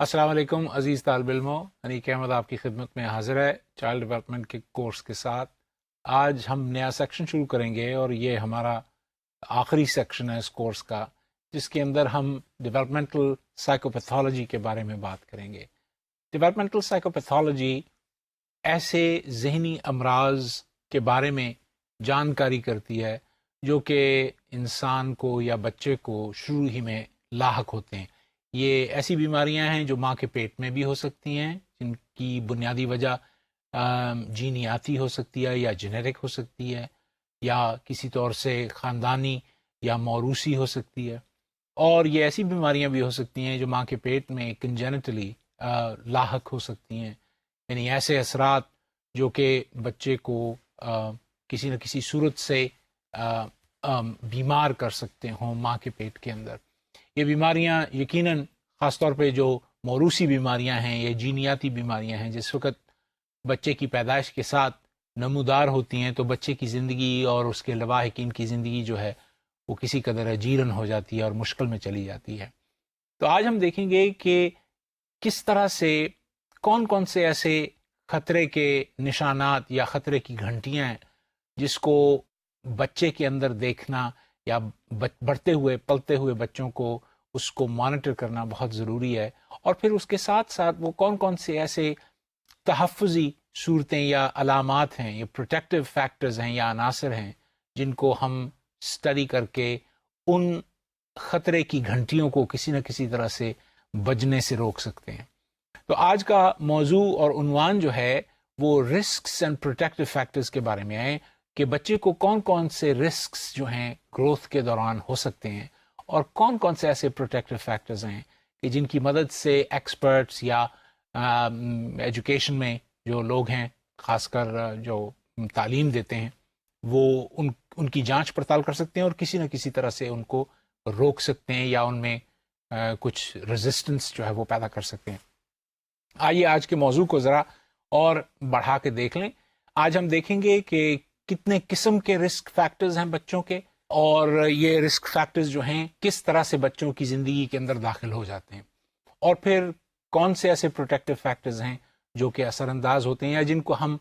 السلام علیکم عزیز طالب علموں، انیک احمد آپ کی خدمت میں حاضر ہے چائلڈ ڈیولپمنٹ کے کورس کے ساتھ۔ آج ہم نیا سیکشن شروع کریں گے اور یہ ہمارا آخری سیکشن ہے اس کورس کا، جس کے اندر ہم ڈیولپمنٹل سائیکوپیتھولوجی کے بارے میں بات کریں گے۔ ڈیولپمنٹل سائیکوپیتھولوجی ایسے ذہنی امراض کے بارے میں جانکاری کرتی ہے جو کہ انسان کو یا بچے کو شروع ہی میں لاحق ہوتے ہیں۔ یہ ایسی بیماریاں ہیں جو ماں کے پیٹ میں بھی ہو سکتی ہیں، جن کی بنیادی وجہ جینیاتی ہو سکتی ہے یا جینیٹک ہو سکتی ہے، یا کسی طور سے خاندانی یا موروثی ہو سکتی ہے، اور یہ ایسی بیماریاں بھی ہو سکتی ہیں جو ماں کے پیٹ میں کنجینٹلی لاحق ہو سکتی ہیں، یعنی ایسے اثرات جو کہ بچے کو کسی نہ کسی صورت سے بیمار کر سکتے ہوں ماں کے پیٹ کے اندر۔ یہ بیماریاں یقیناً خاص طور پہ جو موروثی بیماریاں ہیں یا جینیاتی بیماریاں ہیں، جس وقت بچے کی پیدائش کے ساتھ نمودار ہوتی ہیں تو بچے کی زندگی اور اس کے لواحقین کی زندگی جو ہے وہ کسی قدر اجیرن ہو جاتی ہے اور مشکل میں چلی جاتی ہے۔ تو آج ہم دیکھیں گے کہ کس طرح سے کون کون سے ایسے خطرے کے نشانات یا خطرے کی گھنٹیاں ہیں جس کو بچے کے اندر دیکھنا یا بڑھتے ہوئے پلتے ہوئے بچوں کو اس کو مانیٹر کرنا بہت ضروری ہے، اور پھر اس کے ساتھ ساتھ وہ کون کون سے ایسے تحفظی صورتیں یا علامات ہیں یا پروٹیکٹیو فیکٹرز ہیں یا عناصر ہیں جن کو ہم اسٹڈی کر کے ان خطرے کی گھنٹیوں کو کسی نہ کسی طرح سے بجنے سے روک سکتے ہیں۔ تو آج کا موضوع اور عنوان جو ہے وہ رسکس اینڈ پروٹیکٹیو فیکٹرز کے بارے میں ہے کہ بچے کو کون کون سے رسکس جو ہیں گروتھ کے دوران ہو سکتے ہیں، اور کون کون سے ایسے پروٹیکٹیو فیکٹرز ہیں کہ جن کی مدد سے ایکسپرٹس یا ایجوکیشن میں جو لوگ ہیں، خاص کر جو تعلیم دیتے ہیں، وہ ان کی جانچ پڑتال کر سکتے ہیں اور کسی نہ کسی طرح سے ان کو روک سکتے ہیں یا ان میں کچھ ریزسٹنس جو ہے وہ پیدا کر سکتے ہیں۔ آئیے آج کے موضوع کو ذرا اور بڑھا کے دیکھ لیں۔ آج ہم دیکھیں گے کہ کتنے قسم کے رسک فیکٹرز ہیں بچوں کے، اور یہ رسک فیکٹرز جو ہیں کس طرح سے بچوں کی زندگی کے اندر داخل ہو جاتے ہیں، اور پھر کون سے ایسے پروٹیکٹیو فیکٹرز ہیں جو کہ اثر انداز ہوتے ہیں یا جن کو ہم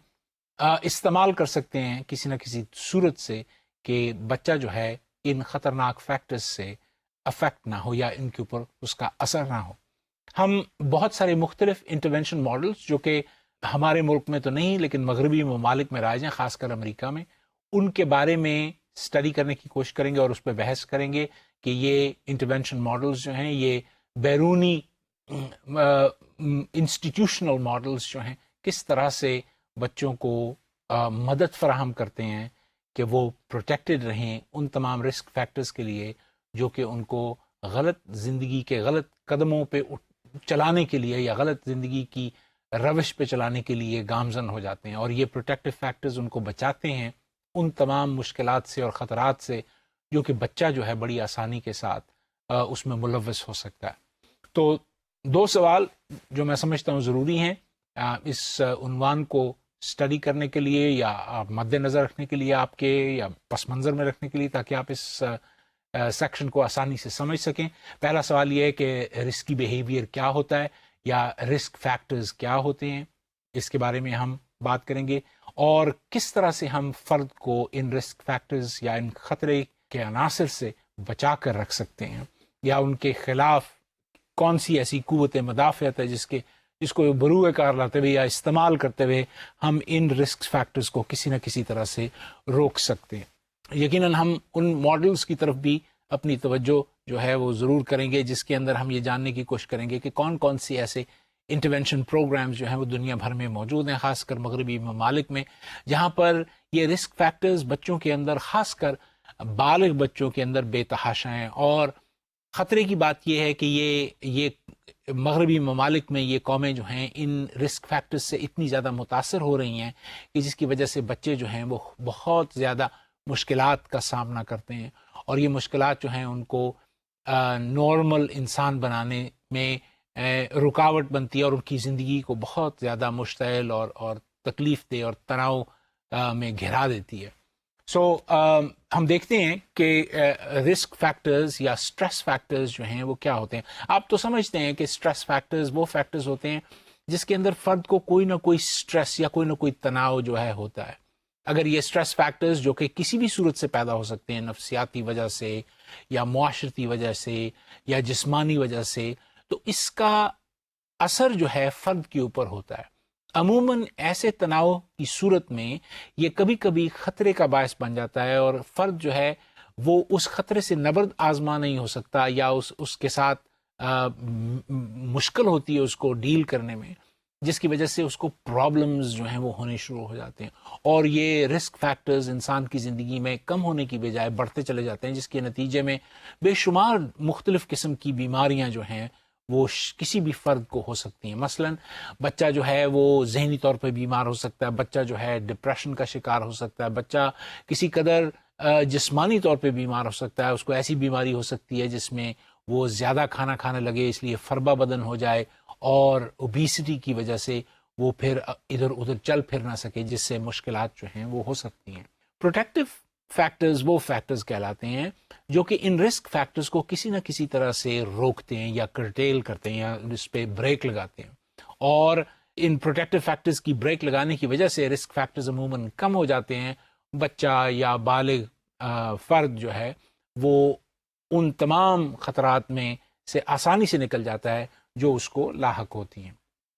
استعمال کر سکتے ہیں کسی نہ کسی صورت سے کہ بچہ جو ہے ان خطرناک فیکٹرز سے افیکٹ نہ ہو یا ان کے اوپر اس کا اثر نہ ہو۔ ہم بہت سارے مختلف انٹرونشن ماڈلز جو کہ ہمارے ملک میں تو نہیں لیکن مغربی ممالک میں رائج ہیں، خاص کر امریکہ میں، ان کے بارے میں اسٹڈی کرنے کی کوشش کریں گے اور اس پہ بحث کریں گے کہ یہ انٹرونشن ماڈلز جو ہیں یہ بیرونی انسٹیٹیوشنل ماڈلز جو ہیں کس طرح سے بچوں کو مدد فراہم کرتے ہیں کہ وہ پروٹیکٹڈ رہیں ان تمام رسک فیکٹرز کے لیے جو کہ ان کو غلط زندگی کے غلط قدموں پہ چلانے کے لیے یا غلط زندگی کی روش پہ چلانے کے لیے گامزن ہو جاتے ہیں، اور یہ پروٹیکٹیو فیکٹرز ان کو بچاتے ہیں ان تمام مشکلات سے اور خطرات سے جو کہ بچہ جو ہے بڑی آسانی کے ساتھ اس میں ملوث ہو سکتا ہے۔ تو دو سوال جو میں سمجھتا ہوں ضروری ہیں اس عنوان کو اسٹڈی کرنے کے لیے یا مد نظر رکھنے کے لیے، آپ کے یا پس منظر میں رکھنے کے لیے، تاکہ آپ اس سیکشن کو آسانی سے سمجھ سکیں۔ پہلا سوال یہ ہے کہ رسکی بیہیویئر کیا ہوتا ہے یا رسک فیکٹرز کیا ہوتے ہیں، اس کے بارے میں ہم بات کریں گے، اور کس طرح سے ہم فرد کو ان رسک فیکٹرز یا ان خطرے کے عناصر سے بچا کر رکھ سکتے ہیں، یا ان کے خلاف کون سی ایسی قوت مدافعت ہے جس کو بروئے کار لاتے ہوئے یا استعمال کرتے ہوئے ہم ان رسک فیکٹرز کو کسی نہ کسی طرح سے روک سکتے ہیں۔ یقیناً ہم ان ماڈلز کی طرف بھی اپنی توجہ جو ہے وہ ضرور کریں گے جس کے اندر ہم یہ جاننے کی کوشش کریں گے کہ کون کون سی ایسے انٹرونشن پروگرامز جو ہیں وہ دنیا بھر میں موجود ہیں، خاص کر مغربی ممالک میں، جہاں پر یہ رسک فیکٹرز بچوں کے اندر، خاص کر بالغ بچوں کے اندر بے تحاشا ہیں۔ اور خطرے کی بات یہ ہے کہ یہ مغربی ممالک میں یہ قومیں جو ہیں ان رسک فیکٹرز سے اتنی زیادہ متاثر ہو رہی ہیں کہ جس کی وجہ سے بچے جو ہیں وہ بہت زیادہ مشکلات کا سامنا کرتے ہیں، اور یہ مشکلات جو ہیں ان کو نارمل انسان بنانے میں رکاوٹ بنتی ہے اور ان کی زندگی کو بہت زیادہ مشتعل اور تکلیف دہ اور تناؤ میں گھرا دیتی ہے۔ ہم دیکھتے ہیں کہ رسک فیکٹرز یا سٹریس فیکٹرز جو ہیں وہ کیا ہوتے ہیں. آپ تو سمجھتے ہیں کہ سٹریس فیکٹرز وہ فیکٹرز ہوتے ہیں جس کے اندر فرد کو کوئی نہ کوئی سٹریس یا کوئی نہ کوئی تناؤ جو ہے ہوتا ہے. اگر یہ سٹریس فیکٹرز جو کہ کسی بھی صورت سے پیدا ہو سکتے ہیں، نفسیاتی وجہ سے یا معاشرتی وجہ سے یا جسمانی وجہ سے، تو اس کا اثر جو ہے فرد کے اوپر ہوتا ہے. عموماً ایسے تناؤ کی صورت میں یہ کبھی کبھی خطرے کا باعث بن جاتا ہے، اور فرد جو ہے وہ اس خطرے سے نبرد آزما نہیں ہو سکتا، یا اس کے ساتھ مشکل ہوتی ہے اس کو ڈیل کرنے میں، جس کی وجہ سے اس کو پرابلمز جو ہیں وہ ہونے شروع ہو جاتے ہیں. اور یہ رسک فیکٹرز انسان کی زندگی میں کم ہونے کی بجائے بڑھتے چلے جاتے ہیں، جس کے نتیجے میں بے شمار مختلف قسم کی بیماریاں جو ہیں وہ کسی بھی فرد کو ہو سکتی ہیں. مثلا بچہ جو ہے وہ ذہنی طور پہ بیمار ہو سکتا ہے، بچہ جو ہے ڈپریشن کا شکار ہو سکتا ہے، بچہ کسی قدر جسمانی طور پہ بیمار ہو سکتا ہے، اس کو ایسی بیماری ہو سکتی ہے جس میں وہ زیادہ کھانا کھانے لگے، اس لیے فربہ بدن ہو جائے، اور اوبیسٹی کی وجہ سے وہ پھر ادھر ادھر چل پھر نہ سکے، جس سے مشکلات جو ہیں وہ ہو سکتی ہیں. پروٹیکٹیو فیکٹرز وہ فیکٹرز کہلاتے ہیں جو کہ ان رسک فیکٹرز کو کسی نہ کسی طرح سے روکتے ہیں یا کرٹیل کرتے ہیں یا اس پہ بریک لگاتے ہیں. اور ان پروٹیکٹیو فیکٹرز کی بریک لگانے کی وجہ سے رسک فیکٹرز عموماً کم ہو جاتے ہیں. بچہ یا بالغ فرد جو ہے وہ ان تمام خطرات میں سے آسانی سے نکل جاتا ہے جو اس کو لاحق ہوتی ہیں.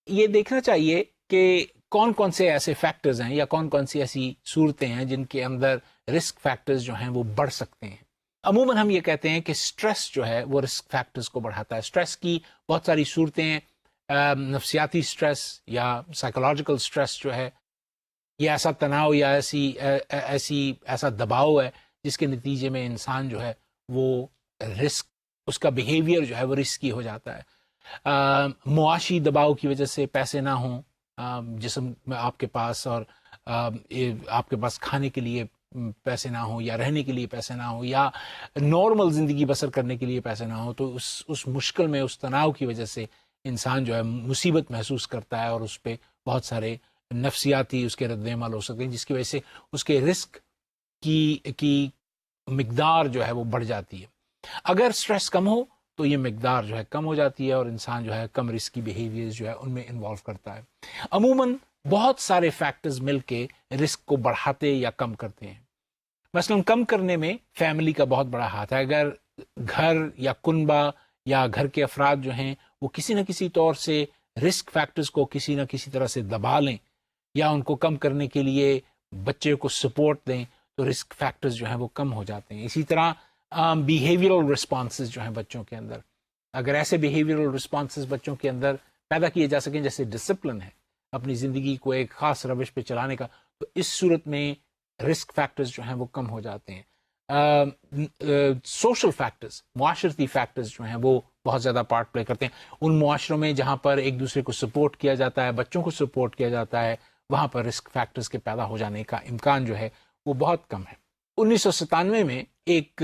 یہ دیکھنا چاہیے کہ کون کون سے ایسے فیکٹرز ہیں یا کون کون سی ایسی صورتیں ہیں جن کے اندر رسک فیکٹرز جو ہیں وہ بڑھ سکتے ہیں. عموماً ہم یہ کہتے ہیں کہ سٹریس جو ہے وہ رسک فیکٹرز کو بڑھاتا ہے. سٹریس کی بہت ساری صورتیں ہیں. نفسیاتی سٹریس یا سائیکولوجیکل سٹریس جو ہے یہ ایسا تناؤ یا ایسا دباؤ ہے جس کے نتیجے میں انسان جو ہے وہ رسک، اس کا بیہیویئر جو ہے وہ رسکی ہو جاتا ہے. معاشی دباؤ کی وجہ سے پیسے نہ ہوں جسم میں آپ کے پاس، اور آپ کے پاس کھانے کے لیے پیسے نہ ہوں یا رہنے کے لیے پیسے نہ ہوں یا نارمل زندگی بسر کرنے کے لیے پیسے نہ ہوں، تو اس مشکل میں، اس تناؤ کی وجہ سے انسان جو ہے مصیبت محسوس کرتا ہے، اور اس پہ بہت سارے نفسیاتی اس کے رد عمل ہو سکتے ہیں، جس کی وجہ سے اس کے رسک کی مقدار جو ہے وہ بڑھ جاتی ہے. اگر سٹریس کم ہو تو یہ مقدار جو ہے کم ہو جاتی ہے، اور انسان جو ہے کم رسکی بیہیویئر جو ہے ان میں انوالو کرتا ہے. عموماً بہت سارے فیکٹرز مل کے رسک کو بڑھاتے یا کم کرتے ہیں. مثلا کم کرنے میں فیملی کا بہت بڑا ہاتھ ہے. اگر گھر یا کنبہ یا گھر کے افراد جو ہیں وہ کسی نہ کسی طور سے رسک فیکٹرز کو کسی نہ کسی طرح سے دبا لیں یا ان کو کم کرنے کے لیے بچے کو سپورٹ دیں، تو رسک فیکٹرز جو ہیں وہ کم ہو جاتے ہیں. اسی طرح بیہیویئرل رسپانسز جو ہیں بچوں کے اندر، اگر ایسے بیہیویئرل رسپانسز بچوں کے اندر پیدا کیے جا سکیں جیسے ڈسپلن ہے، اپنی زندگی کو ایک خاص روش پہ چلانے کا، تو اس صورت میں رسک فیکٹرز جو ہیں وہ کم ہو جاتے ہیں. سوشل فیکٹرز، معاشرتی فیکٹرز جو ہیں وہ بہت زیادہ پارٹ پلے کرتے ہیں. ان معاشروں میں جہاں پر ایک دوسرے کو سپورٹ کیا جاتا ہے، بچوں کو سپورٹ کیا جاتا ہے، وہاں پر رسک فیکٹرز کے پیدا ہو جانے کا امکان جو ہے وہ بہت کم ہے. 1997 میں ایک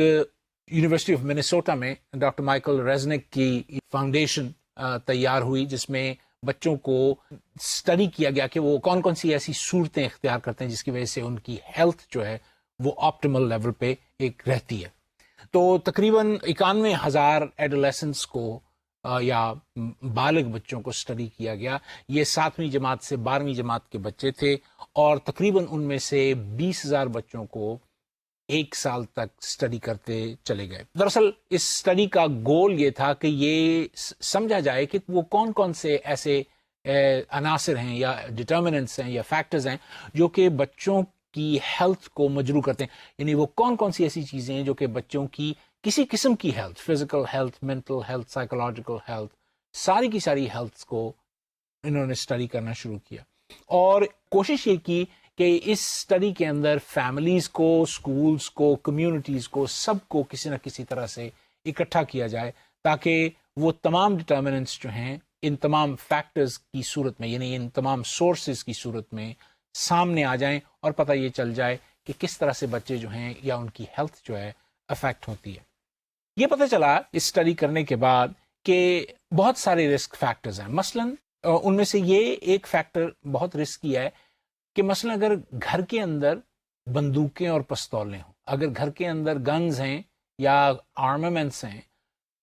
یونیورسٹی آف منیسوٹا میں ڈاکٹر مائیکل ریزنک کی فاؤنڈیشن تیار ہوئی، جس میں بچوں کو اسٹڈی کیا گیا کہ وہ کون کون سی ایسی صورتیں اختیار کرتے ہیں جس کی وجہ سے ان کی ہیلتھ جو ہے وہ آپٹیمل لیول پہ ایک رہتی ہے. تو تقریباً 91,000 ایڈولیسنٹس کو یا بالغ بچوں کو اسٹڈی کیا گیا. یہ 7ویں جماعت سے 12ویں جماعت کے بچے تھے، اور تقریباً ان میں سے 20,000 بچوں کو 1 سال تک اسٹڈی کرتے چلے گئے. دراصل اس اسٹڈی کا گول یہ تھا کہ یہ سمجھا جائے کہ وہ کون کون سے ایسے عناصر ہیں یا ڈٹرمننٹس ہیں یا فیکٹرز ہیں جو کہ بچوں کی ہیلتھ کو مجروح کرتے ہیں. یعنی وہ کون کون سی ایسی چیزیں ہیں جو کہ بچوں کی کسی قسم کی health, physical health, mental health, psychological health, ساری کی ساری ہیلتھ کو انہوں نے اسٹڈی کرنا شروع کیا. اور کوشش یہ کی کہ اس اسٹڈی کے اندر فیملیز کو، اسکولز کو، کمیونٹیز کو، سب کو کسی نہ کسی طرح سے اکٹھا کیا جائے، تاکہ وہ تمام ڈٹرمننٹس جو ہیں ان تمام فیکٹرز کی صورت میں، یعنی ان تمام سورسز کی صورت میں سامنے آ جائیں، اور پتہ یہ چل جائے کہ کس طرح سے بچے جو ہیں یا ان کی ہیلتھ جو ہے افیکٹ ہوتی ہے. یہ پتہ چلا اس اسٹڈی کرنے کے بعد کہ بہت سارے رسک فیکٹرز ہیں. مثلاً ان میں سے یہ ایک فیکٹر بہت رسکی ہے کہ مثلا اگر گھر کے اندر بندوقیں اور پستولیں ہوں. اگر گھر کے اندر گنز ہیں یا آرمامنٹس ہیں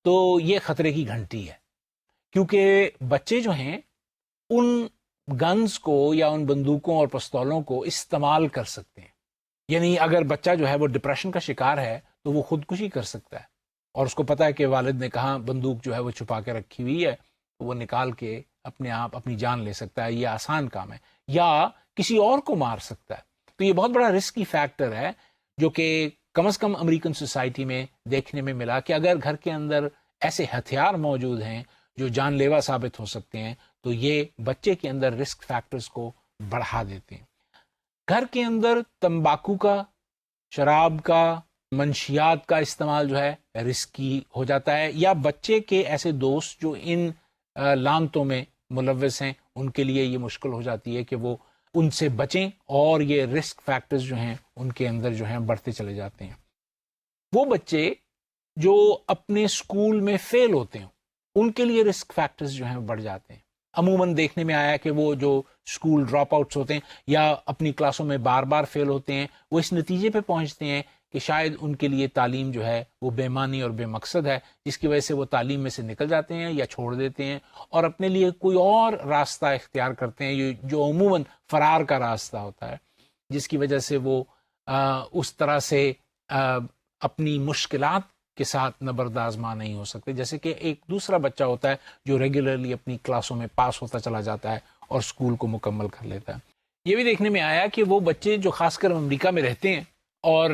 تو یہ خطرے کی گھنٹی ہے، کیونکہ بچے جو ہیں ان گنز کو یا ان بندوقوں اور پستولوں کو استعمال کر سکتے ہیں. یعنی اگر بچہ جو ہے وہ ڈپریشن کا شکار ہے تو وہ خودکشی کر سکتا ہے، اور اس کو پتا ہے کہ والد نے کہاں بندوق جو ہے وہ چھپا کے رکھی ہوئی ہے، تو وہ نکال کے اپنے آپ اپنی جان لے سکتا ہے. یہ آسان کام ہے، یا کسی اور کو مار سکتا ہے. تو یہ بہت بڑا رسکی فیکٹر ہے جو کہ کم از کم امریکن سوسائٹی میں دیکھنے میں ملا کہ اگر گھر کے اندر ایسے ہتھیار موجود ہیں جو جان لیوا ثابت ہو سکتے ہیں تو یہ بچے کے اندر رسک فیکٹرز کو بڑھا دیتے ہیں. گھر کے اندر تمباکو کا، شراب کا، منشیات کا استعمال جو ہے رسکی ہو جاتا ہے، یا بچے کے ایسے دوست جو ان لانتوں میں ملوث ہیں ان کے لیے یہ مشکل ہو جاتی ہے کہ وہ ان سے بچیں، اور یہ رسک فیکٹرز جو ہیں ان کے اندر جو ہیں بڑھتے چلے جاتے ہیں. وہ بچے جو اپنے اسکول میں فیل ہوتے ہیں ان کے لیے رسک فیکٹرز جو ہیں بڑھ جاتے ہیں. عموماً دیکھنے میں آیا کہ وہ جو اسکول ڈراپ آؤٹس ہوتے ہیں یا اپنی کلاسوں میں بار بار فیل ہوتے ہیں، وہ اس نتیجے پہ پہنچتے ہیں کہ شاید ان کے لیے تعلیم جو ہے وہ بے معنی اور بے مقصد ہے، جس کی وجہ سے وہ تعلیم میں سے نکل جاتے ہیں یا چھوڑ دیتے ہیں اور اپنے لیے کوئی اور راستہ اختیار کرتے ہیں جو عموماً فرار کا راستہ ہوتا ہے، جس کی وجہ سے وہ اس طرح سے اپنی مشکلات کے ساتھ نبرد آزما نہیں ہو سکتے. جیسے کہ ایک دوسرا بچہ ہوتا ہے جو ریگولرلی اپنی کلاسوں میں پاس ہوتا چلا جاتا ہے اور اسکول کو مکمل کر لیتا ہے. یہ بھی دیکھنے میں آیا کہ وہ بچے جو خاص کر امریکہ میں رہتے ہیں اور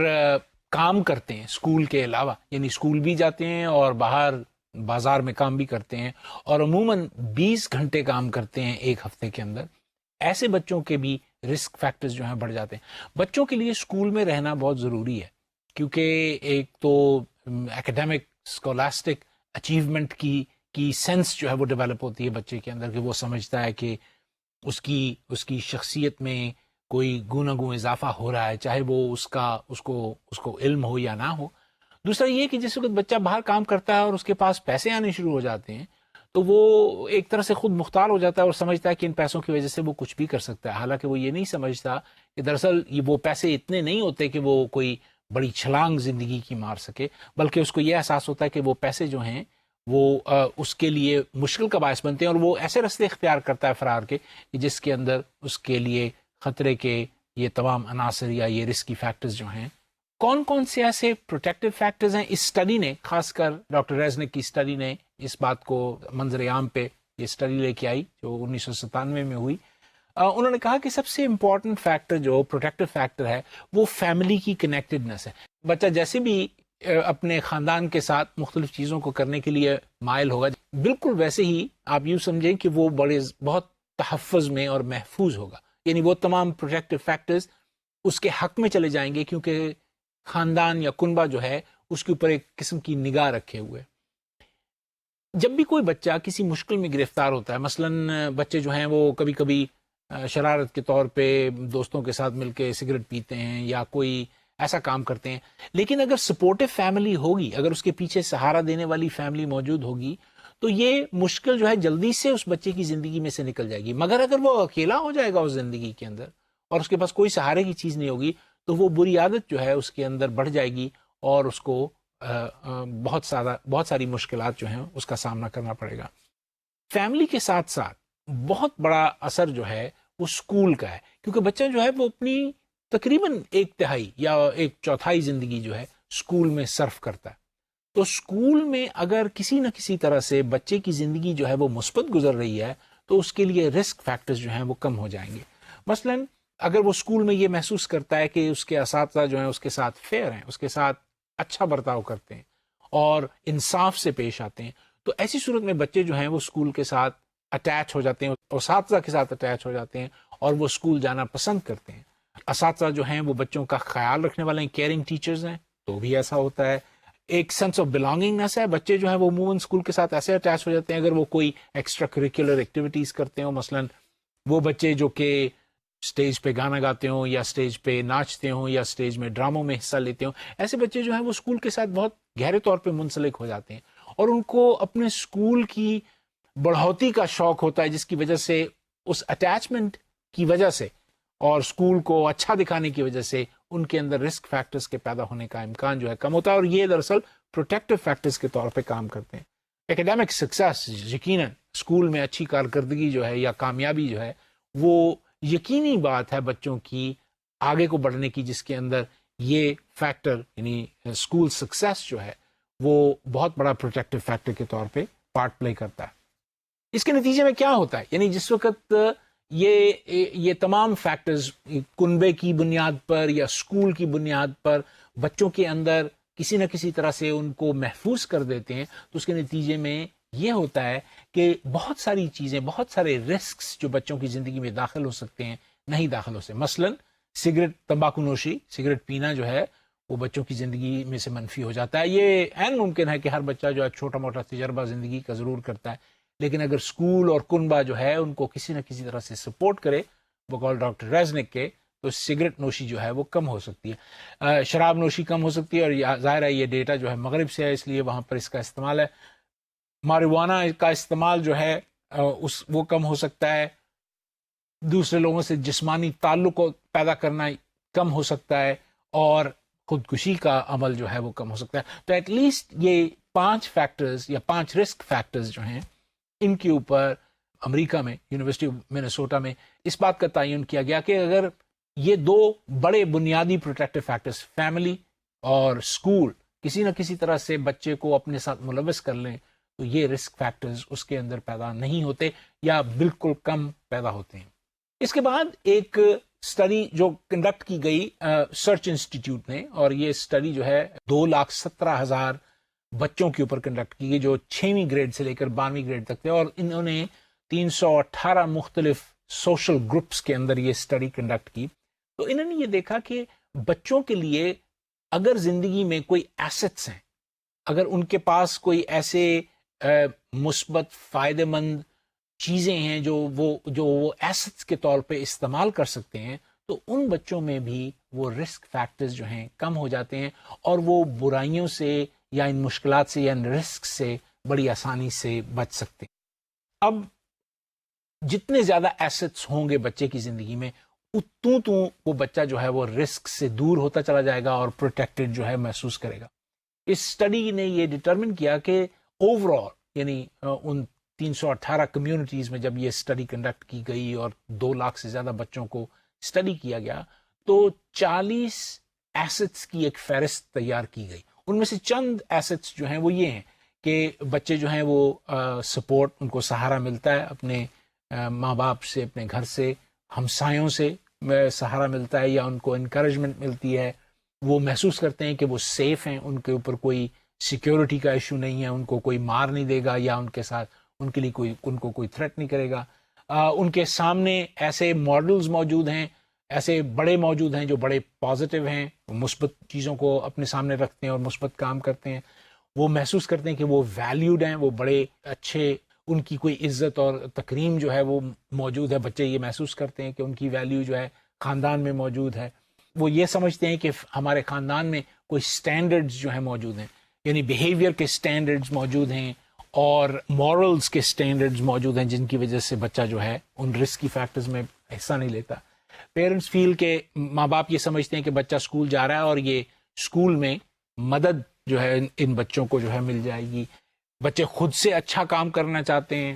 کام کرتے ہیں اسکول کے علاوہ، یعنی اسکول بھی جاتے ہیں اور باہر بازار میں کام بھی کرتے ہیں اور عموماً 20 گھنٹے کام کرتے ہیں ایک ہفتے کے اندر، ایسے بچوں کے بھی رسک فیکٹرز جو ہیں بڑھ جاتے ہیں. بچوں کے لیے اسکول میں رہنا بہت ضروری ہے، کیونکہ ایک تو ایکیڈیمک اسکولاسٹک اچیومنٹ کی سینس جو ہے وہ ڈیولپ ہوتی ہے بچے کے اندر، کہ وہ سمجھتا ہے کہ اس کی شخصیت میں کوئی گنا گوں اضافہ ہو رہا ہے، چاہے وہ اس کو علم ہو یا نہ ہو. دوسرا یہ کہ جس وقت بچہ باہر کام کرتا ہے اور اس کے پاس پیسے آنے شروع ہو جاتے ہیں تو وہ ایک طرح سے خود مختار ہو جاتا ہے اور سمجھتا ہے کہ ان پیسوں کی وجہ سے وہ کچھ بھی کر سکتا ہے، حالانکہ وہ یہ نہیں سمجھتا کہ دراصل وہ پیسے اتنے نہیں ہوتے کہ وہ کوئی بڑی چھلانگ زندگی کی مار سکے، بلکہ اس کو یہ احساس ہوتا ہے کہ وہ پیسے جو ہیں وہ اس کے لیے مشکل کا باعث بنتے ہیں، اور وہ ایسے راستے اختیار کرتا ہے فرار کے جس کے اندر اس کے لیے خطرے کے یہ تمام عناصر یا یہ رسکی فیکٹرز جو ہیں. کون کون سے ایسے پروٹیکٹیو فیکٹرز ہیں؟ اس اسٹڈی نے، خاص کر ڈاکٹر ریزنک کی اسٹڈی نے اس بات کو منظر عام پہ یہ اسٹڈی لے کے آئی جو 1997 میں ہوئی. انہوں نے کہا کہ سب سے امپورٹنٹ فیکٹر جو پروٹیکٹیو فیکٹر ہے وہ فیملی کی کنیکٹڈنس ہے. بچہ جیسے بھی اپنے خاندان کے ساتھ مختلف چیزوں کو کرنے کے لیے مائل ہوگا، بالکل ویسے ہی آپ یوں سمجھیں کہ وہ بہت تحفظ میں اور محفوظ ہوگا. یعنی وہ تمام پروٹیکٹیو فیکٹرز اس کے حق میں چلے جائیں گے، کیونکہ خاندان یا کنبہ جو ہے اس کے اوپر ایک قسم کی نگاہ رکھے ہوئے. جب بھی کوئی بچہ کسی مشکل میں گرفتار ہوتا ہے، مثلاً بچے جو ہیں وہ کبھی کبھی شرارت کے طور پہ دوستوں کے ساتھ مل کے سگریٹ پیتے ہیں یا کوئی ایسا کام کرتے ہیں، لیکن اگر سپورٹو فیملی ہوگی، اگر اس کے پیچھے سہارا دینے والی فیملی موجود ہوگی تو یہ مشکل جو ہے جلدی سے اس بچے کی زندگی میں سے نکل جائے گی. مگر اگر وہ اکیلا ہو جائے گا اس زندگی کے اندر اور اس کے پاس کوئی سہارے کی چیز نہیں ہوگی تو وہ بری عادت جو ہے اس کے اندر بڑھ جائے گی اور اس کو بہت ساری مشکلات جو ہیں اس کا سامنا کرنا پڑے گا. فیملی کے ساتھ ساتھ بہت بڑا اثر جو ہے وہ اسکول کا ہے، کیونکہ بچہ جو ہے وہ اپنی تقریباً 1/3 یا 1/4 زندگی جو ہے اسکول میں صرف کرتا ہے. تو اسکول میں اگر کسی نہ کسی طرح سے بچے کی زندگی جو ہے وہ مثبت گزر رہی ہے تو اس کے لیے رسک فیکٹرز جو ہیں وہ کم ہو جائیں گے. مثلاً اگر وہ اسکول میں یہ محسوس کرتا ہے کہ اس کے اساتذہ جو ہیں اس کے ساتھ فیئر ہیں، اس کے ساتھ اچھا برتاؤ کرتے ہیں اور انصاف سے پیش آتے ہیں، تو ایسی صورت میں بچے جو ہیں وہ اسکول کے ساتھ اٹیچ ہو جاتے ہیں، اساتذہ کے ساتھ اٹیچ ہو جاتے ہیں اور وہ اسکول جانا پسند کرتے ہیں. اساتذہ جو ہیں وہ بچوں کا خیال رکھنے والے ہیں، کیئرنگ ٹیچرز ہیں، تو بھی ایسا ہوتا ہے. ایک سینس آف بلانگنگنس ہے، بچے جو ہیں وہ عموماً اسکول کے ساتھ ایسے اٹیچ ہو جاتے ہیں اگر وہ کوئی ایکسٹرا کریکولر ایکٹیویٹیز کرتے ہوں. مثلاً وہ بچے جو کہ اسٹیج پہ گانا گاتے ہوں یا اسٹیج پہ ناچتے ہوں یا اسٹیج میں ڈراموں میں حصہ لیتے ہوں، ایسے بچے جو ہیں وہ اسکول کے ساتھ بہت گہرے طور پہ منسلک ہو جاتے ہیں اور ان کو اپنے اسکول کی بڑھوتی کا شوق ہوتا ہے، جس کی وجہ سے اس اٹیچمنٹ کی وجہ سے اور اسکول کو اچھا دکھانے کی وجہ سے ان کے اندر رسک فیکٹرز کے پیدا ہونے کا امکان جو ہے کم ہوتا ہے، اور یہ دراصل پروٹیکٹیو فیکٹرز کے طور پہ کام کرتے ہیں۔ ایکڈیمک سکسیس یقیناً اسکول میں اچھی کارکردگی جو ہے یا کامیابی جو ہے وہ یقینی بات ہے بچوں کی آگے کو بڑھنے کی، جس کے اندر یہ فیکٹر یعنی اسکول سکسیس جو ہے وہ بہت بڑا پروٹیکٹیو فیکٹر کے طور پہ پارٹ پلے کرتا ہے۔ اس کے نتیجے میں کیا ہوتا ہے، یعنی جس وقت یہ تمام فیکٹرز کنبے کی بنیاد پر یا اسکول کی بنیاد پر بچوں کے اندر کسی نہ کسی طرح سے ان کو محفوظ کر دیتے ہیں، تو اس کے نتیجے میں یہ ہوتا ہے کہ بہت ساری چیزیں، بہت سارے رسکس جو بچوں کی زندگی میں داخل ہو سکتے ہیں نہیں داخل ہو سکتے۔ مثلاً سگریٹ، تمباکو نوشی، سگریٹ پینا جو ہے وہ بچوں کی زندگی میں سے منفی ہو جاتا ہے۔ یہ عین ممکن ہے کہ ہر بچہ جو ہے چھوٹا موٹا تجربہ زندگی کا ضرور کرتا ہے، لیکن اگر اسکول اور کنبہ جو ہے ان کو کسی نہ کسی طرح سے سپورٹ کرے بقول ڈاکٹر ریزنک کے، تو سگریٹ نوشی جو ہے وہ کم ہو سکتی ہے، شراب نوشی کم ہو سکتی ہے، اور ظاہر ہے یہ ڈیٹا جو ہے مغرب سے ہے، اس لیے وہاں پر اس کا استعمال ہے۔ ماریجوانا کا استعمال جو ہے وہ کم ہو سکتا ہے، دوسرے لوگوں سے جسمانی تعلق کو پیدا کرنا کم ہو سکتا ہے، اور خودکشی کا عمل جو ہے وہ کم ہو سکتا ہے۔ تو ایٹ لیسٹ یہ 5 فیکٹرز یا 5 رسک فیکٹرز جو ہیں، ان کے اوپر امریکہ میں یونیورسٹی آف منیسوٹا میں اس بات کا تعین کیا گیا کہ اگر یہ 2 بڑے بنیادی پروٹیکٹیو فیکٹرز فیملی اور اسکول کسی نہ کسی طرح سے بچے کو اپنے ساتھ ملوث کر لیں، تو یہ رسک فیکٹرز اس کے اندر پیدا نہیں ہوتے یا بالکل کم پیدا ہوتے ہیں۔ اس کے بعد ایک اسٹڈی جو کنڈکٹ کی گئی سرچ انسٹیٹیوٹ نے، اور یہ اسٹڈی جو ہے 2,17,000 بچوں کے اوپر کنڈکٹ کی گئی جو 6ویں گریڈ سے لے کر 12ویں گریڈ تک تھے، اور انہوں نے 318 مختلف سوشل گروپس کے اندر یہ اسٹڈی کنڈکٹ کی۔ تو انہوں نے یہ دیکھا کہ بچوں کے لیے اگر زندگی میں کوئی ایسٹس ہیں، اگر ان کے پاس کوئی ایسے مثبت فائدہ مند چیزیں ہیں جو وہ ایسٹس کے طور پہ استعمال کر سکتے ہیں، تو ان بچوں میں بھی وہ رسک فیکٹرز جو ہیں کم ہو جاتے ہیں، اور وہ برائیوں سے یا ان مشکلات سے یا ان رسک سے بڑی آسانی سے بچ سکتے ہیں۔ اب جتنے زیادہ ایسٹس ہوں گے بچے کی زندگی میں، تو وہ بچہ جو ہے وہ رسک سے دور ہوتا چلا جائے گا اور پروٹیکٹڈ جو ہے محسوس کرے گا۔ اس اسٹڈی نے یہ ڈٹرمن کیا کہ اوور آل یعنی ان 318 کمیونٹیز میں جب یہ اسٹڈی کنڈکٹ کی گئی اور 2 لاکھ سے زیادہ بچوں کو اسٹڈی کیا گیا، تو 40 ایسٹس کی ایک فہرست تیار کی گئی۔ ان میں سے چند ایسٹس جو ہیں وہ یہ ہیں کہ بچے جو ہیں وہ سپورٹ، ان کو سہارا ملتا ہے اپنے ماں باپ سے، اپنے گھر سے، ہمسایوں سے سہارا ملتا ہے یا ان کو انکریجمنٹ ملتی ہے، وہ محسوس کرتے ہیں کہ وہ سیف ہیں، ان کے اوپر کوئی سیکیورٹی کا ایشو نہیں ہے، ان کو کوئی مار نہیں دے گا یا ان کے ساتھ ان کے لیے ان کو کوئی تھریٹ نہیں کرے گا۔ ان کے سامنے ایسے ماڈلز موجود ہیں، ایسے بڑے موجود ہیں جو بڑے پازیٹیو ہیں، مثبت چیزوں کو اپنے سامنے رکھتے ہیں اور مثبت کام کرتے ہیں، وہ محسوس کرتے ہیں کہ وہ ویلیوڈ ہیں، وہ بڑے اچھے، ان کی کوئی عزت اور تکریم جو ہے وہ موجود ہے۔ بچے یہ محسوس کرتے ہیں کہ ان کی ویلیو جو ہے خاندان میں موجود ہے۔ وہ یہ سمجھتے ہیں کہ ہمارے خاندان میں کوئی سٹینڈرڈز جو ہیں موجود ہیں، یعنی بیہیویئر کے سٹینڈرڈز موجود ہیں اور مورلز کے سٹینڈرڈز موجود ہیں، جن کی وجہ سے بچہ جو ہے ان رسکی فیکٹرز میں حصہ نہیں لیتا۔ پیرنٹس فیل کہ ماں باپ یہ سمجھتے ہیں کہ بچہ اسکول جا رہا ہے اور یہ اسکول میں مدد جو ہے ان بچوں کو جو ہے مل جائے گی۔ بچے خود سے اچھا کام کرنا چاہتے ہیں،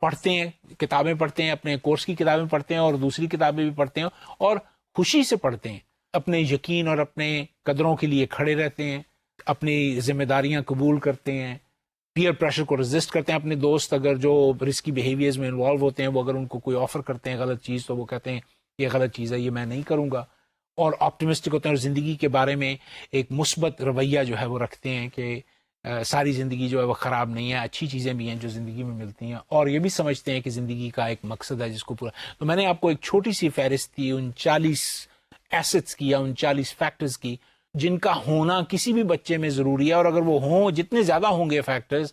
پڑھتے ہیں، کتابیں پڑھتے ہیں، اپنے کورس کی کتابیں پڑھتے ہیں اور دوسری کتابیں بھی پڑھتے ہیں اور خوشی سے پڑھتے ہیں، اپنے یقین اور اپنے قدروں کے لیے کھڑے رہتے ہیں، اپنی ذمہ داریاں قبول کرتے ہیں، پیئر پریشر کو ریزسٹ کرتے ہیں۔ اپنے دوست اگر جو رسکی بیہیویئرز میں انوالو ہوتے ہیں، وہ اگر ان کو کوئی آفر کرتے ہیں غلط چیز، تو وہ کہتے ہیں یہ غلط چیز ہے، یہ میں نہیں کروں گا، اور آپٹمسٹک ہوتے ہیں اور زندگی کے بارے میں ایک مثبت رویہ جو ہے وہ رکھتے ہیں کہ ساری زندگی جو ہے وہ خراب نہیں ہے، اچھی چیزیں بھی ہیں جو زندگی میں ملتی ہیں، اور یہ بھی سمجھتے ہیں کہ زندگی کا ایک مقصد ہے جس کو پورا۔ تو میں نے آپ کو ایک چھوٹی سی فہرست دی ان 40 ایسٹس کی یا ان 40 فیکٹرز کی جن کا ہونا کسی بھی بچے میں ضروری ہے، اور اگر وہ ہوں، جتنے زیادہ ہوں گے فیکٹرز،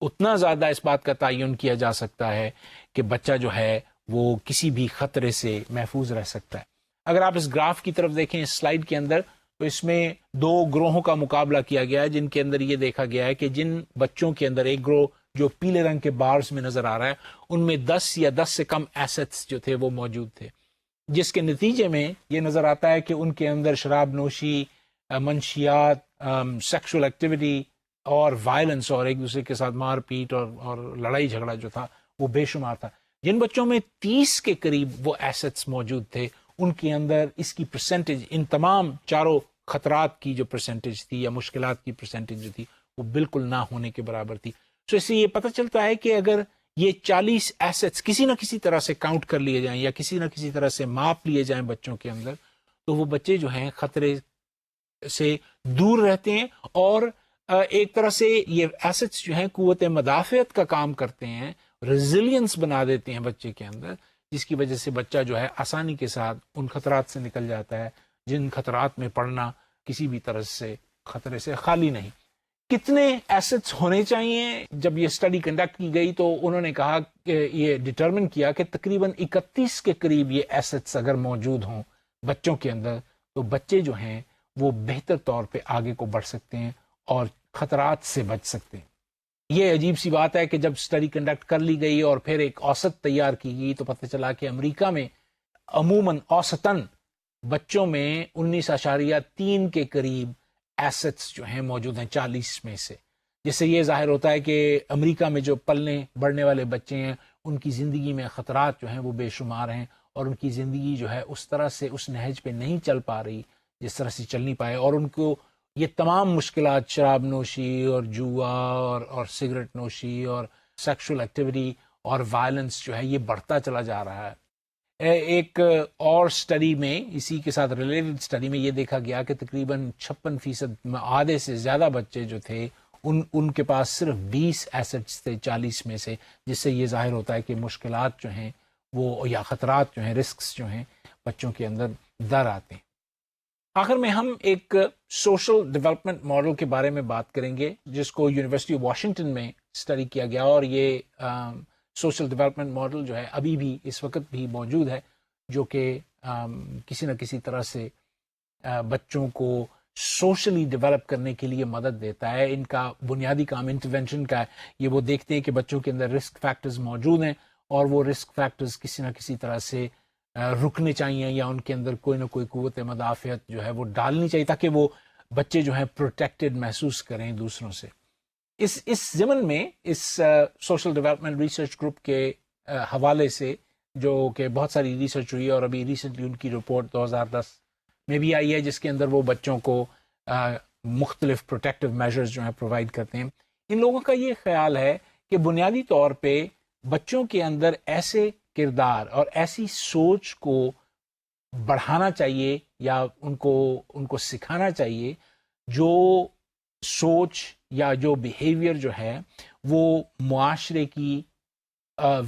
اتنا زیادہ اس بات کا تعین کیا جا سکتا ہے کہ بچہ جو ہے وہ کسی بھی خطرے سے محفوظ رہ سکتا ہے۔ اگر آپ اس گراف کی طرف دیکھیں، اس سلائیڈ کے اندر، تو اس میں 2 گروہوں کا مقابلہ کیا گیا ہے، جن کے اندر یہ دیکھا گیا ہے کہ جن بچوں کے اندر ایک گروہ جو پیلے رنگ کے بارز میں نظر آ رہا ہے، ان میں 10 یا 10 سے کم ایسٹس جو تھے وہ موجود تھے، جس کے نتیجے میں یہ نظر آتا ہے کہ ان کے اندر شراب نوشی، منشیات، سیکشول ایکٹیویٹی اور وائلنس اور ایک دوسرے کے ساتھ مار پیٹ اور لڑائی جھگڑا جو تھا وہ بے شمار تھا. جن بچوں میں 30 کے قریب وہ ایسٹس موجود تھے ان کے اندر اس کی پرسنٹیج، ان تمام چاروں خطرات کی جو پرسنٹیج تھی یا مشکلات کی پرسنٹیج جو تھی وہ بالکل نہ ہونے کے برابر تھی. سو اس سے یہ پتہ چلتا ہے کہ اگر یہ 40 ایسٹس کسی نہ کسی طرح سے کاؤنٹ کر لیے جائیں یا کسی نہ کسی طرح سے ماپ لیے جائیں بچوں کے اندر، تو وہ بچے جو ہیں خطرے سے دور رہتے ہیں اور ایک طرح سے یہ ایسٹس جو ہیں قوت مدافعت کا کام کرتے ہیں، ریزیلینس بنا دیتے ہیں بچے کے اندر، جس کی وجہ سے بچہ جو ہے آسانی کے ساتھ ان خطرات سے نکل جاتا ہے جن خطرات میں پڑنا کسی بھی طرح سے خطرے سے خالی نہیں. کتنے ایسٹس ہونے چاہیے؟ جب یہ اسٹڈی کنڈکٹ کی گئی تو انہوں نے کہا کہ یہ ڈٹرمن کیا کہ تقریباً 31 کے قریب یہ ایسٹس اگر موجود ہوں بچوں کے اندر تو بچے جو ہیں وہ بہتر طور پہ آگے کو بڑھ سکتے ہیں اور خطرات سے بچ سکتے ہیں. یہ عجیب سی بات ہے کہ جب اسٹڈی کنڈکٹ کر لی گئی اور پھر ایک اوسط تیار کی گئی تو پتہ چلا کہ امریکہ میں عموماً اوسطاً بچوں میں 19.3 کے قریب ایسٹس جو ہیں موجود ہیں 40 میں سے، جس سے یہ ظاہر ہوتا ہے کہ امریکہ میں جو پلنے بڑھنے والے بچے ہیں ان کی زندگی میں خطرات جو ہیں وہ بے شمار ہیں اور ان کی زندگی جو ہے اس طرح سے اس نہج پہ نہیں چل پا رہی جس طرح سے چلنی پائے، اور ان کو یہ تمام مشکلات شراب نوشی اور جوا اور سگریٹ نوشی اور سیکشول ایکٹیویٹی اور وائلنس جو ہے یہ بڑھتا چلا جا رہا ہے. ایک اور سٹڈی میں اسی کے ساتھ ریلیٹڈ سٹڈی میں یہ دیکھا گیا کہ تقریباً 56%، آدھے سے زیادہ بچے جو تھے ان کے پاس صرف 20 ایسٹس تھے 40 میں سے، جس سے یہ ظاہر ہوتا ہے کہ مشکلات جو ہیں وہ یا خطرات جو ہیں، رسکس جو ہیں بچوں کے اندر در آتے ہیں. آخر میں ہم ایک سوشل ڈیولپمنٹ ماڈل کے بارے میں بات کریں گے جس کو یونیورسٹی آف واشنگٹن میں اسٹڈی کیا گیا، اور یہ سوشل ڈیولپمنٹ ماڈل جو ہے ابھی بھی اس وقت بھی موجود ہے، جو کہ کسی نہ کسی طرح سے بچوں کو سوشلی ڈیولپ کرنے کے لیے مدد دیتا ہے. ان کا بنیادی کام انٹرونشن کا ہے. یہ وہ دیکھتے ہیں کہ بچوں کے اندر رسک فیکٹرز موجود ہیں اور وہ رسک فیکٹرز کسی نہ کسی طرح سے رکنے چاہیے یا ان کے اندر کوئی نہ کوئی قوت مدافعت جو ہے وہ ڈالنی چاہیے تاکہ وہ بچے جو ہیں پروٹیکٹڈ محسوس کریں دوسروں سے. اس ضمن میں اس سوشل ڈیولپمنٹ ریسرچ گروپ کے حوالے سے جو کہ بہت ساری ریسرچ ہوئی ہے اور ابھی ریسنٹلی ان کی رپورٹ 2010 میں بھی آئی ہے جس کے اندر وہ بچوں کو مختلف پروٹیکٹیو میجرز جو ہیں پرووائڈ کرتے ہیں. ان لوگوں کا یہ خیال ہے کہ بنیادی طور پہ بچوں کے اندر ایسے کردار اور ایسی سوچ کو بڑھانا چاہیے یا ان کو سکھانا چاہیے جو سوچ یا جو بیہیویئر جو ہے وہ معاشرے کی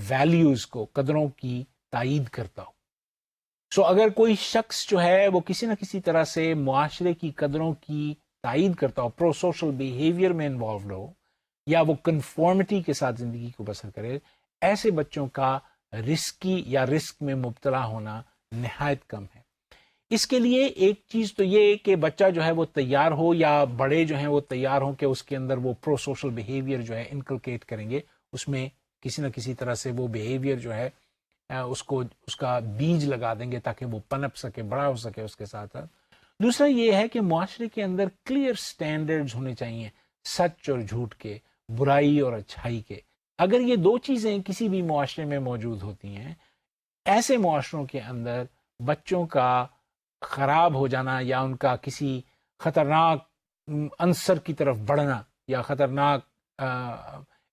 ویلیوز کو، قدروں کی تائید کرتا ہو. سو اگر کوئی شخص جو ہے وہ کسی نہ کسی طرح سے معاشرے کی قدروں کی تائید کرتا ہو، پرو سوشل بیہیویئر میں انوالوڈ ہو یا وہ کنفارمٹی کے ساتھ زندگی کو بسر کرے، ایسے بچوں کا رسکی یا رسک میں مبتلا ہونا نہایت کم ہے. اس کے لیے ایک چیز تو یہ کہ بچہ جو ہے وہ تیار ہو یا بڑے جو ہیں وہ تیار ہوں کہ اس کے اندر وہ پرو سوشل بیہیویئر جو ہے انکلکیٹ کریں گے، اس میں کسی نہ کسی طرح سے وہ بیہیویئر جو ہے اس کا بیج لگا دیں گے تاکہ وہ پنپ سکے، بڑا ہو سکے اس کے ساتھ. دوسرا یہ ہے کہ معاشرے کے اندر کلیئر سٹینڈرڈز ہونے چاہیے، سچ اور جھوٹ کے، برائی اور اچھائی کے. اگر یہ دو چیزیں کسی بھی معاشرے میں موجود ہوتی ہیں، ایسے معاشروں کے اندر بچوں کا خراب ہو جانا یا ان کا کسی خطرناک عنصر کی طرف بڑھنا یا خطرناک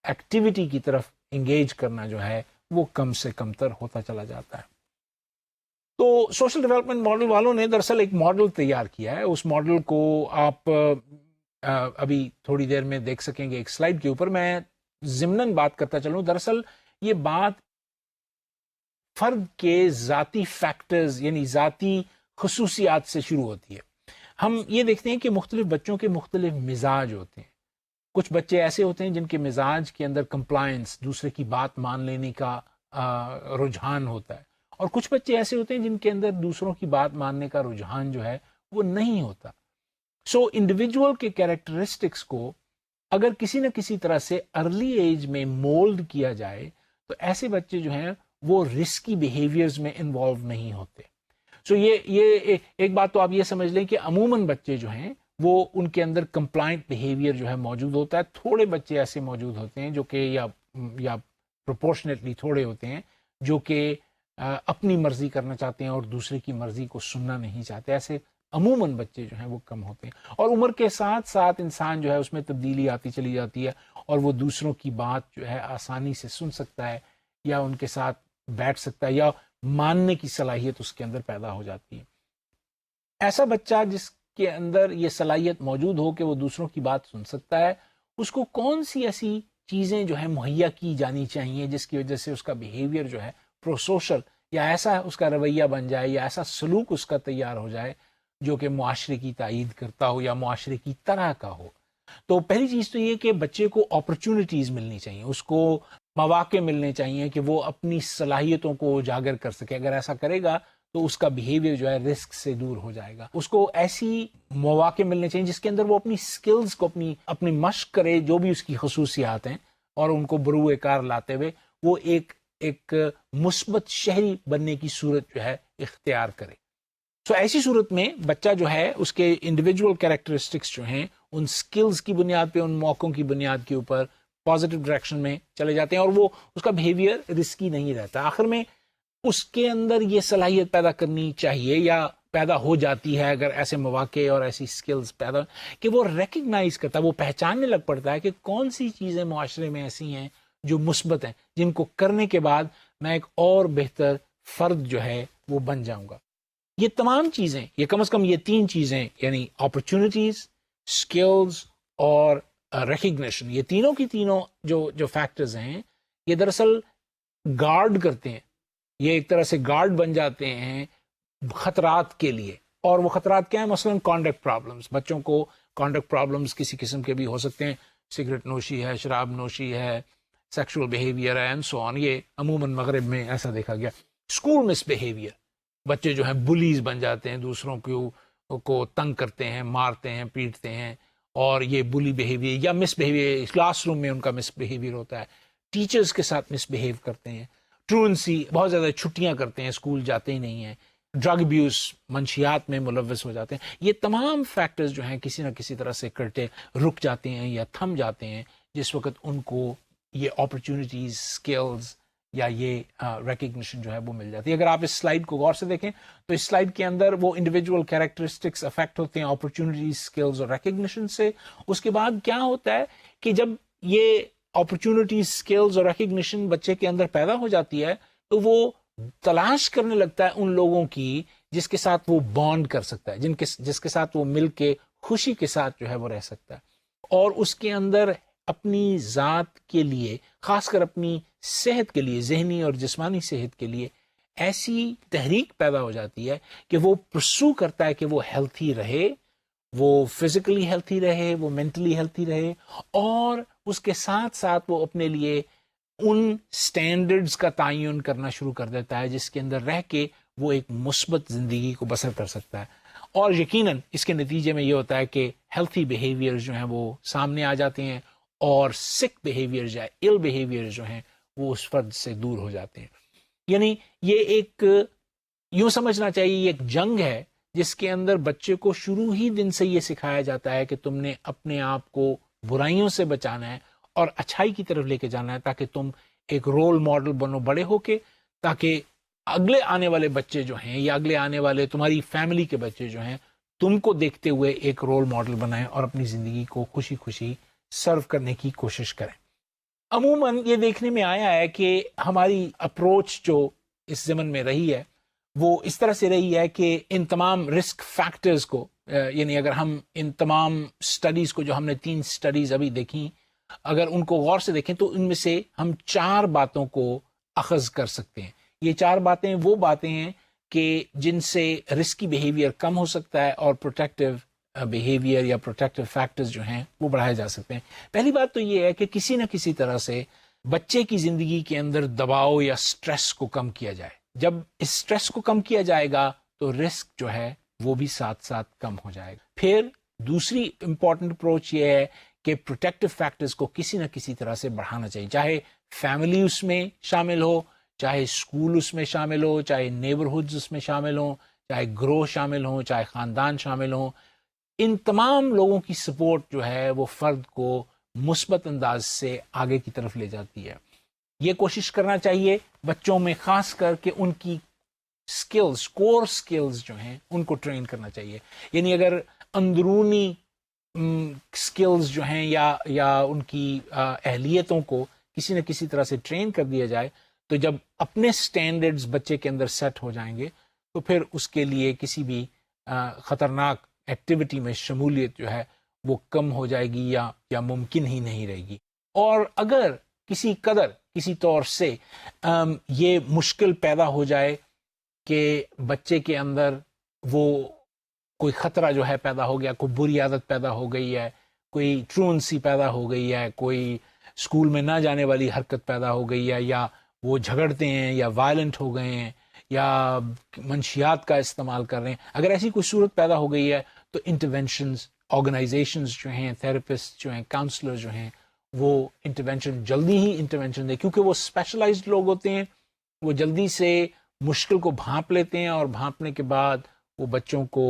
ایکٹیویٹی کی طرف انگیج کرنا جو ہے وہ کم سے کم تر ہوتا چلا جاتا ہے. تو سوشل ڈیولپمنٹ ماڈل والوں نے دراصل ایک ماڈل تیار کیا ہے. اس ماڈل کو آپ ابھی تھوڑی دیر میں دیکھ سکیں گے ایک سلائیڈ کے اوپر. میں ضمناً بات کرتا چلوں، دراصل یہ بات فرد کے ذاتی فیکٹرز یعنی ذاتی خصوصیات سے شروع ہوتی ہے. ہم یہ دیکھتے ہیں کہ مختلف بچوں کے مختلف مزاج ہوتے ہیں. کچھ بچے ایسے ہوتے ہیں جن کے مزاج کے اندر کمپلائنس، دوسرے کی بات مان لینے کا رجحان ہوتا ہے، اور کچھ بچے ایسے ہوتے ہیں جن کے اندر دوسروں کی بات ماننے کا رجحان جو ہے وہ نہیں ہوتا. سو انڈیویجول کے کیریکٹرسٹکس کو اگر کسی نہ کسی طرح سے ارلی ایج میں مولڈ کیا جائے تو ایسے بچے جو ہیں وہ رسکی بیہیویئرز میں انوالو نہیں ہوتے. سو یہ ایک بات تو آپ یہ سمجھ لیں کہ عموماً بچے جو ہیں وہ ان کے اندر کمپلائنٹ بیہیویئر جو ہے موجود ہوتا ہے. تھوڑے بچے ایسے موجود ہوتے ہیں جو کہ یا پروپورشنیٹلی تھوڑے ہوتے ہیں جو کہ اپنی مرضی کرنا چاہتے ہیں اور دوسرے کی مرضی کو سننا نہیں چاہتے. ایسے عموماً بچے جو ہیں وہ کم ہوتے ہیں. اور عمر کے ساتھ ساتھ انسان جو ہے اس میں تبدیلی آتی چلی جاتی ہے اور وہ دوسروں کی بات جو ہے آسانی سے سن سکتا ہے یا ان کے ساتھ بیٹھ سکتا ہے یا ماننے کی صلاحیت اس کے اندر پیدا ہو جاتی ہے. ایسا بچہ جس کے اندر یہ صلاحیت موجود ہو کہ وہ دوسروں کی بات سن سکتا ہے, اس کو کون سی ایسی چیزیں جو ہے مہیا کی جانی چاہیے جس کی وجہ سے اس کا بیہیویئر جو ہے پرو سوشل یا ایسا اس کا رویہ بن جائے یا ایسا سلوک اس کا تیار ہو جائے جو کہ معاشرے کی تائید کرتا ہو یا معاشرے کی طرح کا ہو. تو پہلی چیز تو یہ کہ بچے کو اپرچونٹیز ملنی چاہیے, اس کو مواقع ملنے چاہیے کہ وہ اپنی صلاحیتوں کو اجاگر کر سکے. اگر ایسا کرے گا تو اس کا بیہیویئر جو ہے رسک سے دور ہو جائے گا. اس کو ایسی مواقع ملنے چاہیے جس کے اندر وہ اپنی سکلز کو اپنی مشق کرے, جو بھی اس کی خصوصیات ہیں, اور ان کو بروئے کار لاتے ہوئے وہ ایک مثبت شہری بننے کی صورت جو ہے اختیار کرے. سو ایسی صورت میں بچہ جو ہے اس کے انڈیویجول کیریکٹرسٹکس جو ہیں ان سکلز کی بنیاد پہ, ان موقعوں کی بنیاد کے اوپر پازیٹیو ڈائریکشن میں چلے جاتے ہیں اور وہ اس کا بیہیویئر رسکی نہیں رہتا. آخر میں اس کے اندر یہ صلاحیت پیدا کرنی چاہیے یا پیدا ہو جاتی ہے اگر ایسے مواقع اور ایسی سکلز پیدا کہ وہ ریکگنائز کرتا ہے, وہ پہچاننے لگ پڑتا ہے کہ کون سی چیزیں معاشرے میں ایسی ہیں جو مثبت ہیں, جن کو کرنے کے بعد میں ایک اور بہتر فرد جو ہے وہ بن جاؤں گا. یہ تمام چیزیں, یہ کم از کم یہ 3 چیزیں یعنی اپرچونٹیز, سکلز اور ریکگنیشن, یہ تینوں کی تینوں جو فیکٹرز ہیں یہ دراصل گارڈ کرتے ہیں, یہ ایک طرح سے گارڈ بن جاتے ہیں خطرات کے لیے. اور وہ خطرات کیا ہیں؟ مثلاً کانڈکٹ پرابلمس. بچوں کو کانڈکٹ پرابلمس کسی قسم کے بھی ہو سکتے ہیں, سگریٹ نوشی ہے, شراب نوشی ہے, سیکشول بیہیویئر ہے اینڈ سو آن. یہ عموماً مغرب میں ایسا دیکھا گیا. اسکول مس بیہیویئر, بچے جو ہیں بلیز بن جاتے ہیں, دوسروں کو تنگ کرتے ہیں, مارتے ہیں, پیٹتے ہیں, اور یہ بلی بیہیویئر یا مس بیہیویئر کلاس روم میں ان کا مس بیہیویئر ہوتا ہے. ٹیچرز کے ساتھ مس بیہیو کرتے ہیں, ٹرونسی, بہت زیادہ چھٹیاں کرتے ہیں, اسکول جاتے ہی نہیں ہیں, ڈرگ ابیوز, منشیات میں ملوث ہو جاتے ہیں. یہ تمام فیکٹرز جو ہیں کسی نہ کسی طرح سے کرتے رک جاتے ہیں یا تھم جاتے ہیں جس وقت ان کو یہ اپرچونٹیز, سکلز یا یہ ریکگنیشن جو ہے وہ مل جاتی ہے. اگر آپ اس سلائیڈ کو غور سے دیکھیں تو اس سلائیڈ کے اندر وہ انڈیویجول کیریکٹرسٹکس افیکٹ ہوتے ہیں اپرچونٹیز, سکلز اور ریکگنیشن سے. اس کے بعد کیا ہوتا ہے کہ جب یہ اپرچونٹیز, سکلز اور ریکگنیشن بچے کے اندر پیدا ہو جاتی ہے تو وہ تلاش کرنے لگتا ہے ان لوگوں کی جس کے ساتھ وہ بانڈ کر سکتا ہے, جس کے ساتھ وہ مل کے خوشی کے ساتھ جو ہے وہ رہ سکتا ہے. اور اس کے اندر اپنی ذات کے لیے, خاص کر اپنی صحت کے لیے, ذہنی اور جسمانی صحت کے لیے ایسی تحریک پیدا ہو جاتی ہے کہ وہ پرسو کرتا ہے کہ وہ ہیلتھی رہے, وہ فزیکلی ہیلتھی رہے, وہ مینٹلی ہیلتھی رہے, اور اس کے ساتھ ساتھ وہ اپنے لیے ان سٹینڈرڈز کا تعین کرنا شروع کر دیتا ہے جس کے اندر رہ کے وہ ایک مثبت زندگی کو بسر کر سکتا ہے. اور یقیناً اس کے نتیجے میں یہ ہوتا ہے کہ ہیلتھی بیہیویئر جو ہیں وہ سامنے آ جاتے ہیں اور سک بیہیویئر یا ال بیہیویئر جو ہیں وہ اس فرد سے دور ہو جاتے ہیں. یعنی یہ ایک یوں سمجھنا چاہیے یہ ایک جنگ ہے جس کے اندر بچے کو شروع ہی دن سے یہ سکھایا جاتا ہے کہ تم نے اپنے آپ کو برائیوں سے بچانا ہے اور اچھائی کی طرف لے کے جانا ہے تاکہ تم ایک رول ماڈل بنو بڑے ہو کے, تاکہ اگلے آنے والے بچے جو ہیں یا اگلے آنے والے تمہاری فیملی کے بچے جو ہیں تم کو دیکھتے ہوئے ایک رول ماڈل بنائیں اور اپنی زندگی کو خوشی خوشی سرو کرنے کی کوشش کریں. عموماً یہ دیکھنے میں آیا ہے کہ ہماری اپروچ جو اس زمن میں رہی ہے وہ اس طرح سے رہی ہے کہ ان تمام رسک فیکٹرز کو, یعنی اگر ہم ان تمام سٹڈیز کو, جو ہم نے 3 سٹڈیز ابھی دیکھی, اگر ان کو غور سے دیکھیں تو ان میں سے ہم 4 باتوں کو اخذ کر سکتے ہیں. یہ 4 باتیں وہ باتیں ہیں کہ جن سے رسکی بیہیویئر کم ہو سکتا ہے اور پروٹیکٹیو بیہیویئر یا پروٹیکٹیو فیکٹرز جو ہیں وہ بڑھائے جا سکتے ہیں. پہلی بات تو یہ ہے کہ کسی نہ کسی طرح سے بچے کی زندگی کے اندر دباؤ یا سٹریس کو کم کیا جائے. جب اس سٹریس کو کم کیا جائے گا تو رسک جو ہے وہ بھی ساتھ ساتھ کم ہو جائے گا. پھر دوسری امپورٹنٹ اپروچ یہ ہے کہ پروٹیکٹیو فیکٹرز کو کسی نہ کسی طرح سے بڑھانا چاہیے, چاہے فیملی اس میں شامل ہو, چاہے اسکول اس میں شامل ہو, چاہے نیبرہڈز اس میں شامل ہوں, چاہے گروہ شامل ہوں، چاہے خاندان شامل ہوں، ان تمام لوگوں کی سپورٹ جو ہے وہ فرد کو مثبت انداز سے آگے کی طرف لے جاتی ہے. یہ کوشش کرنا چاہیے بچوں میں خاص کر کے ان کی سکلز، کور سکلز جو ہیں ان کو ٹرین کرنا چاہیے. یعنی اگر اندرونی سکلز جو ہیں یا ان کی اہلیتوں کو کسی نہ کسی طرح سے ٹرین کر دیا جائے تو جب اپنے سٹینڈرڈز بچے کے اندر سیٹ ہو جائیں گے تو پھر اس کے لیے کسی بھی خطرناک ایکٹیویٹی میں شمولیت جو ہے وہ کم ہو جائے گی یا ممکن ہی نہیں رہے گی. اور اگر کسی طور سے یہ مشکل پیدا ہو جائے کہ بچے کے اندر وہ کوئی خطرہ جو ہے پیدا ہو گیا، کوئی بری عادت پیدا ہو گئی ہے، کوئی ٹرونسی پیدا ہو گئی ہے، کوئی اسکول میں نہ جانے والی حرکت پیدا ہو گئی ہے، یا وہ جھگڑتے ہیں یا وائلنٹ ہو گئے ہیں یا منشیات کا استعمال کر رہے ہیں، اگر ایسی کوئی صورت پیدا ہو گئی ہے تو انٹرونشنز، آرگنائزیشنز جو ہیں، تھراپسٹ جو ہیں، کاؤنسلر جو ہیں، وہ انٹرونشن جلدی ہی انٹرونشن دیں، کیونکہ وہ اسپیشلائزڈ لوگ ہوتے ہیں. وہ جلدی سے مشکل کو بھانپ لیتے ہیں اور بھانپنے کے بعد وہ بچوں کو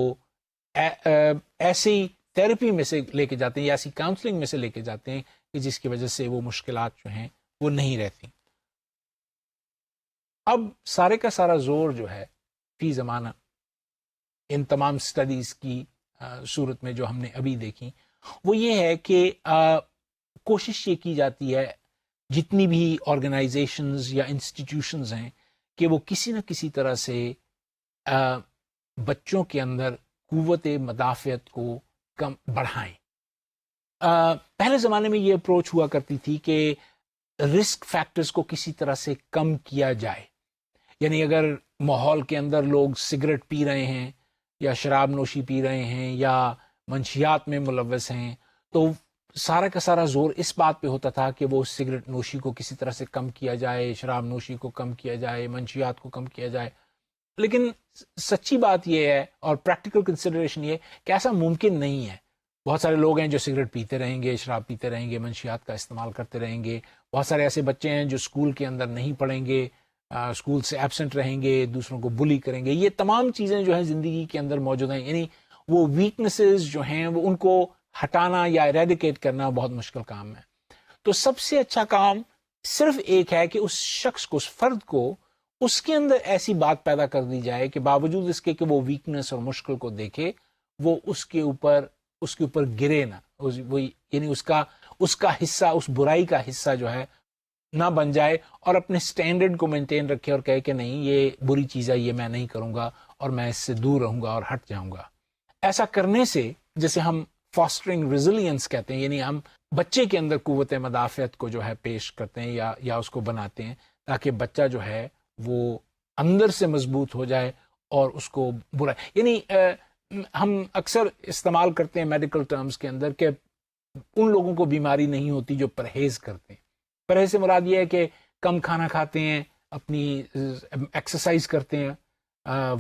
ایسی تھراپی میں سے لے کے جاتے ہیں یا ایسی کاؤنسلنگ میں سے لے کے جاتے ہیں کہ جس کی وجہ سے وہ مشکلات جو ہیں وہ نہیں رہتی. اب سارے کا سارا زور جو ہے فی زمانہ ان تمام سٹڈیز کی صورت میں جو ہم نے ابھی دیکھی وہ یہ ہے کہ کوشش یہ کی جاتی ہے جتنی بھی آرگنائزیشنز یا انسٹیٹیوشنز ہیں کہ وہ کسی نہ کسی طرح سے بچوں کے اندر قوت مدافعت کو کم بڑھائیں. پہلے زمانے میں یہ اپروچ ہوا کرتی تھی کہ رسک فیکٹرز کو کسی طرح سے کم کیا جائے. یعنی اگر ماحول کے اندر لوگ سگریٹ پی رہے ہیں یا شراب نوشی پی رہے ہیں یا منشیات میں ملوث ہیں تو سارا کا سارا زور اس بات پہ ہوتا تھا کہ وہ سگریٹ نوشی کو کسی طرح سے کم کیا جائے، شراب نوشی کو کم کیا جائے، منشیات کو کم کیا جائے. لیکن سچی بات یہ ہے اور پریکٹیکل کنسیڈریشن یہ کہ ایسا ممکن نہیں ہے. بہت سارے لوگ ہیں جو سگریٹ پیتے رہیں گے، شراب پیتے رہیں گے، منشیات کا استعمال کرتے رہیں گے. بہت سارے ایسے بچے ہیں جو اسکول کے اندر نہیں پڑھیں گے، اسکول سے ایبسنٹ رہیں گے، دوسروں کو بلی کریں گے. یہ تمام چیزیں جو ہیں زندگی کے اندر موجود ہیں. یعنی وہ ویکنسز جو ہیں وہ ان کو ہٹانا یا ایریڈیکیٹ کرنا بہت مشکل کام ہے. تو سب سے اچھا کام صرف ایک ہے کہ اس شخص کو، اس فرد کو، اس کے اندر ایسی بات پیدا کر دی جائے کہ باوجود اس کے کہ وہ ویکنس اور مشکل کو دیکھے وہ اس کے اوپر گرے نہ، یعنی اس کا حصہ، اس برائی کا حصہ جو ہے نہ بن جائے اور اپنے سٹینڈرڈ کو مینٹین رکھے اور کہے کہ نہیں یہ بری چیز ہے، یہ میں نہیں کروں گا اور میں اس سے دور رہوں گا اور ہٹ جاؤں گا. ایسا کرنے سے جیسے ہم فاسٹرنگ ریزیلینس کہتے ہیں، یعنی ہم بچے کے اندر قوت مدافعت کو جو ہے پیش کرتے ہیں یا اس کو بناتے ہیں تاکہ بچہ جو ہے وہ اندر سے مضبوط ہو جائے اور اس کو برا، یعنی ہم اکثر استعمال کرتے ہیں میڈیکل ٹرمز کے اندر کہ ان لوگوں کو بیماری نہیں ہوتی جو پرہیز کرتے ہیں. پرہیز سے مراد یہ ہے کہ کم کھانا کھاتے ہیں، اپنی ایکسرسائز کرتے ہیں،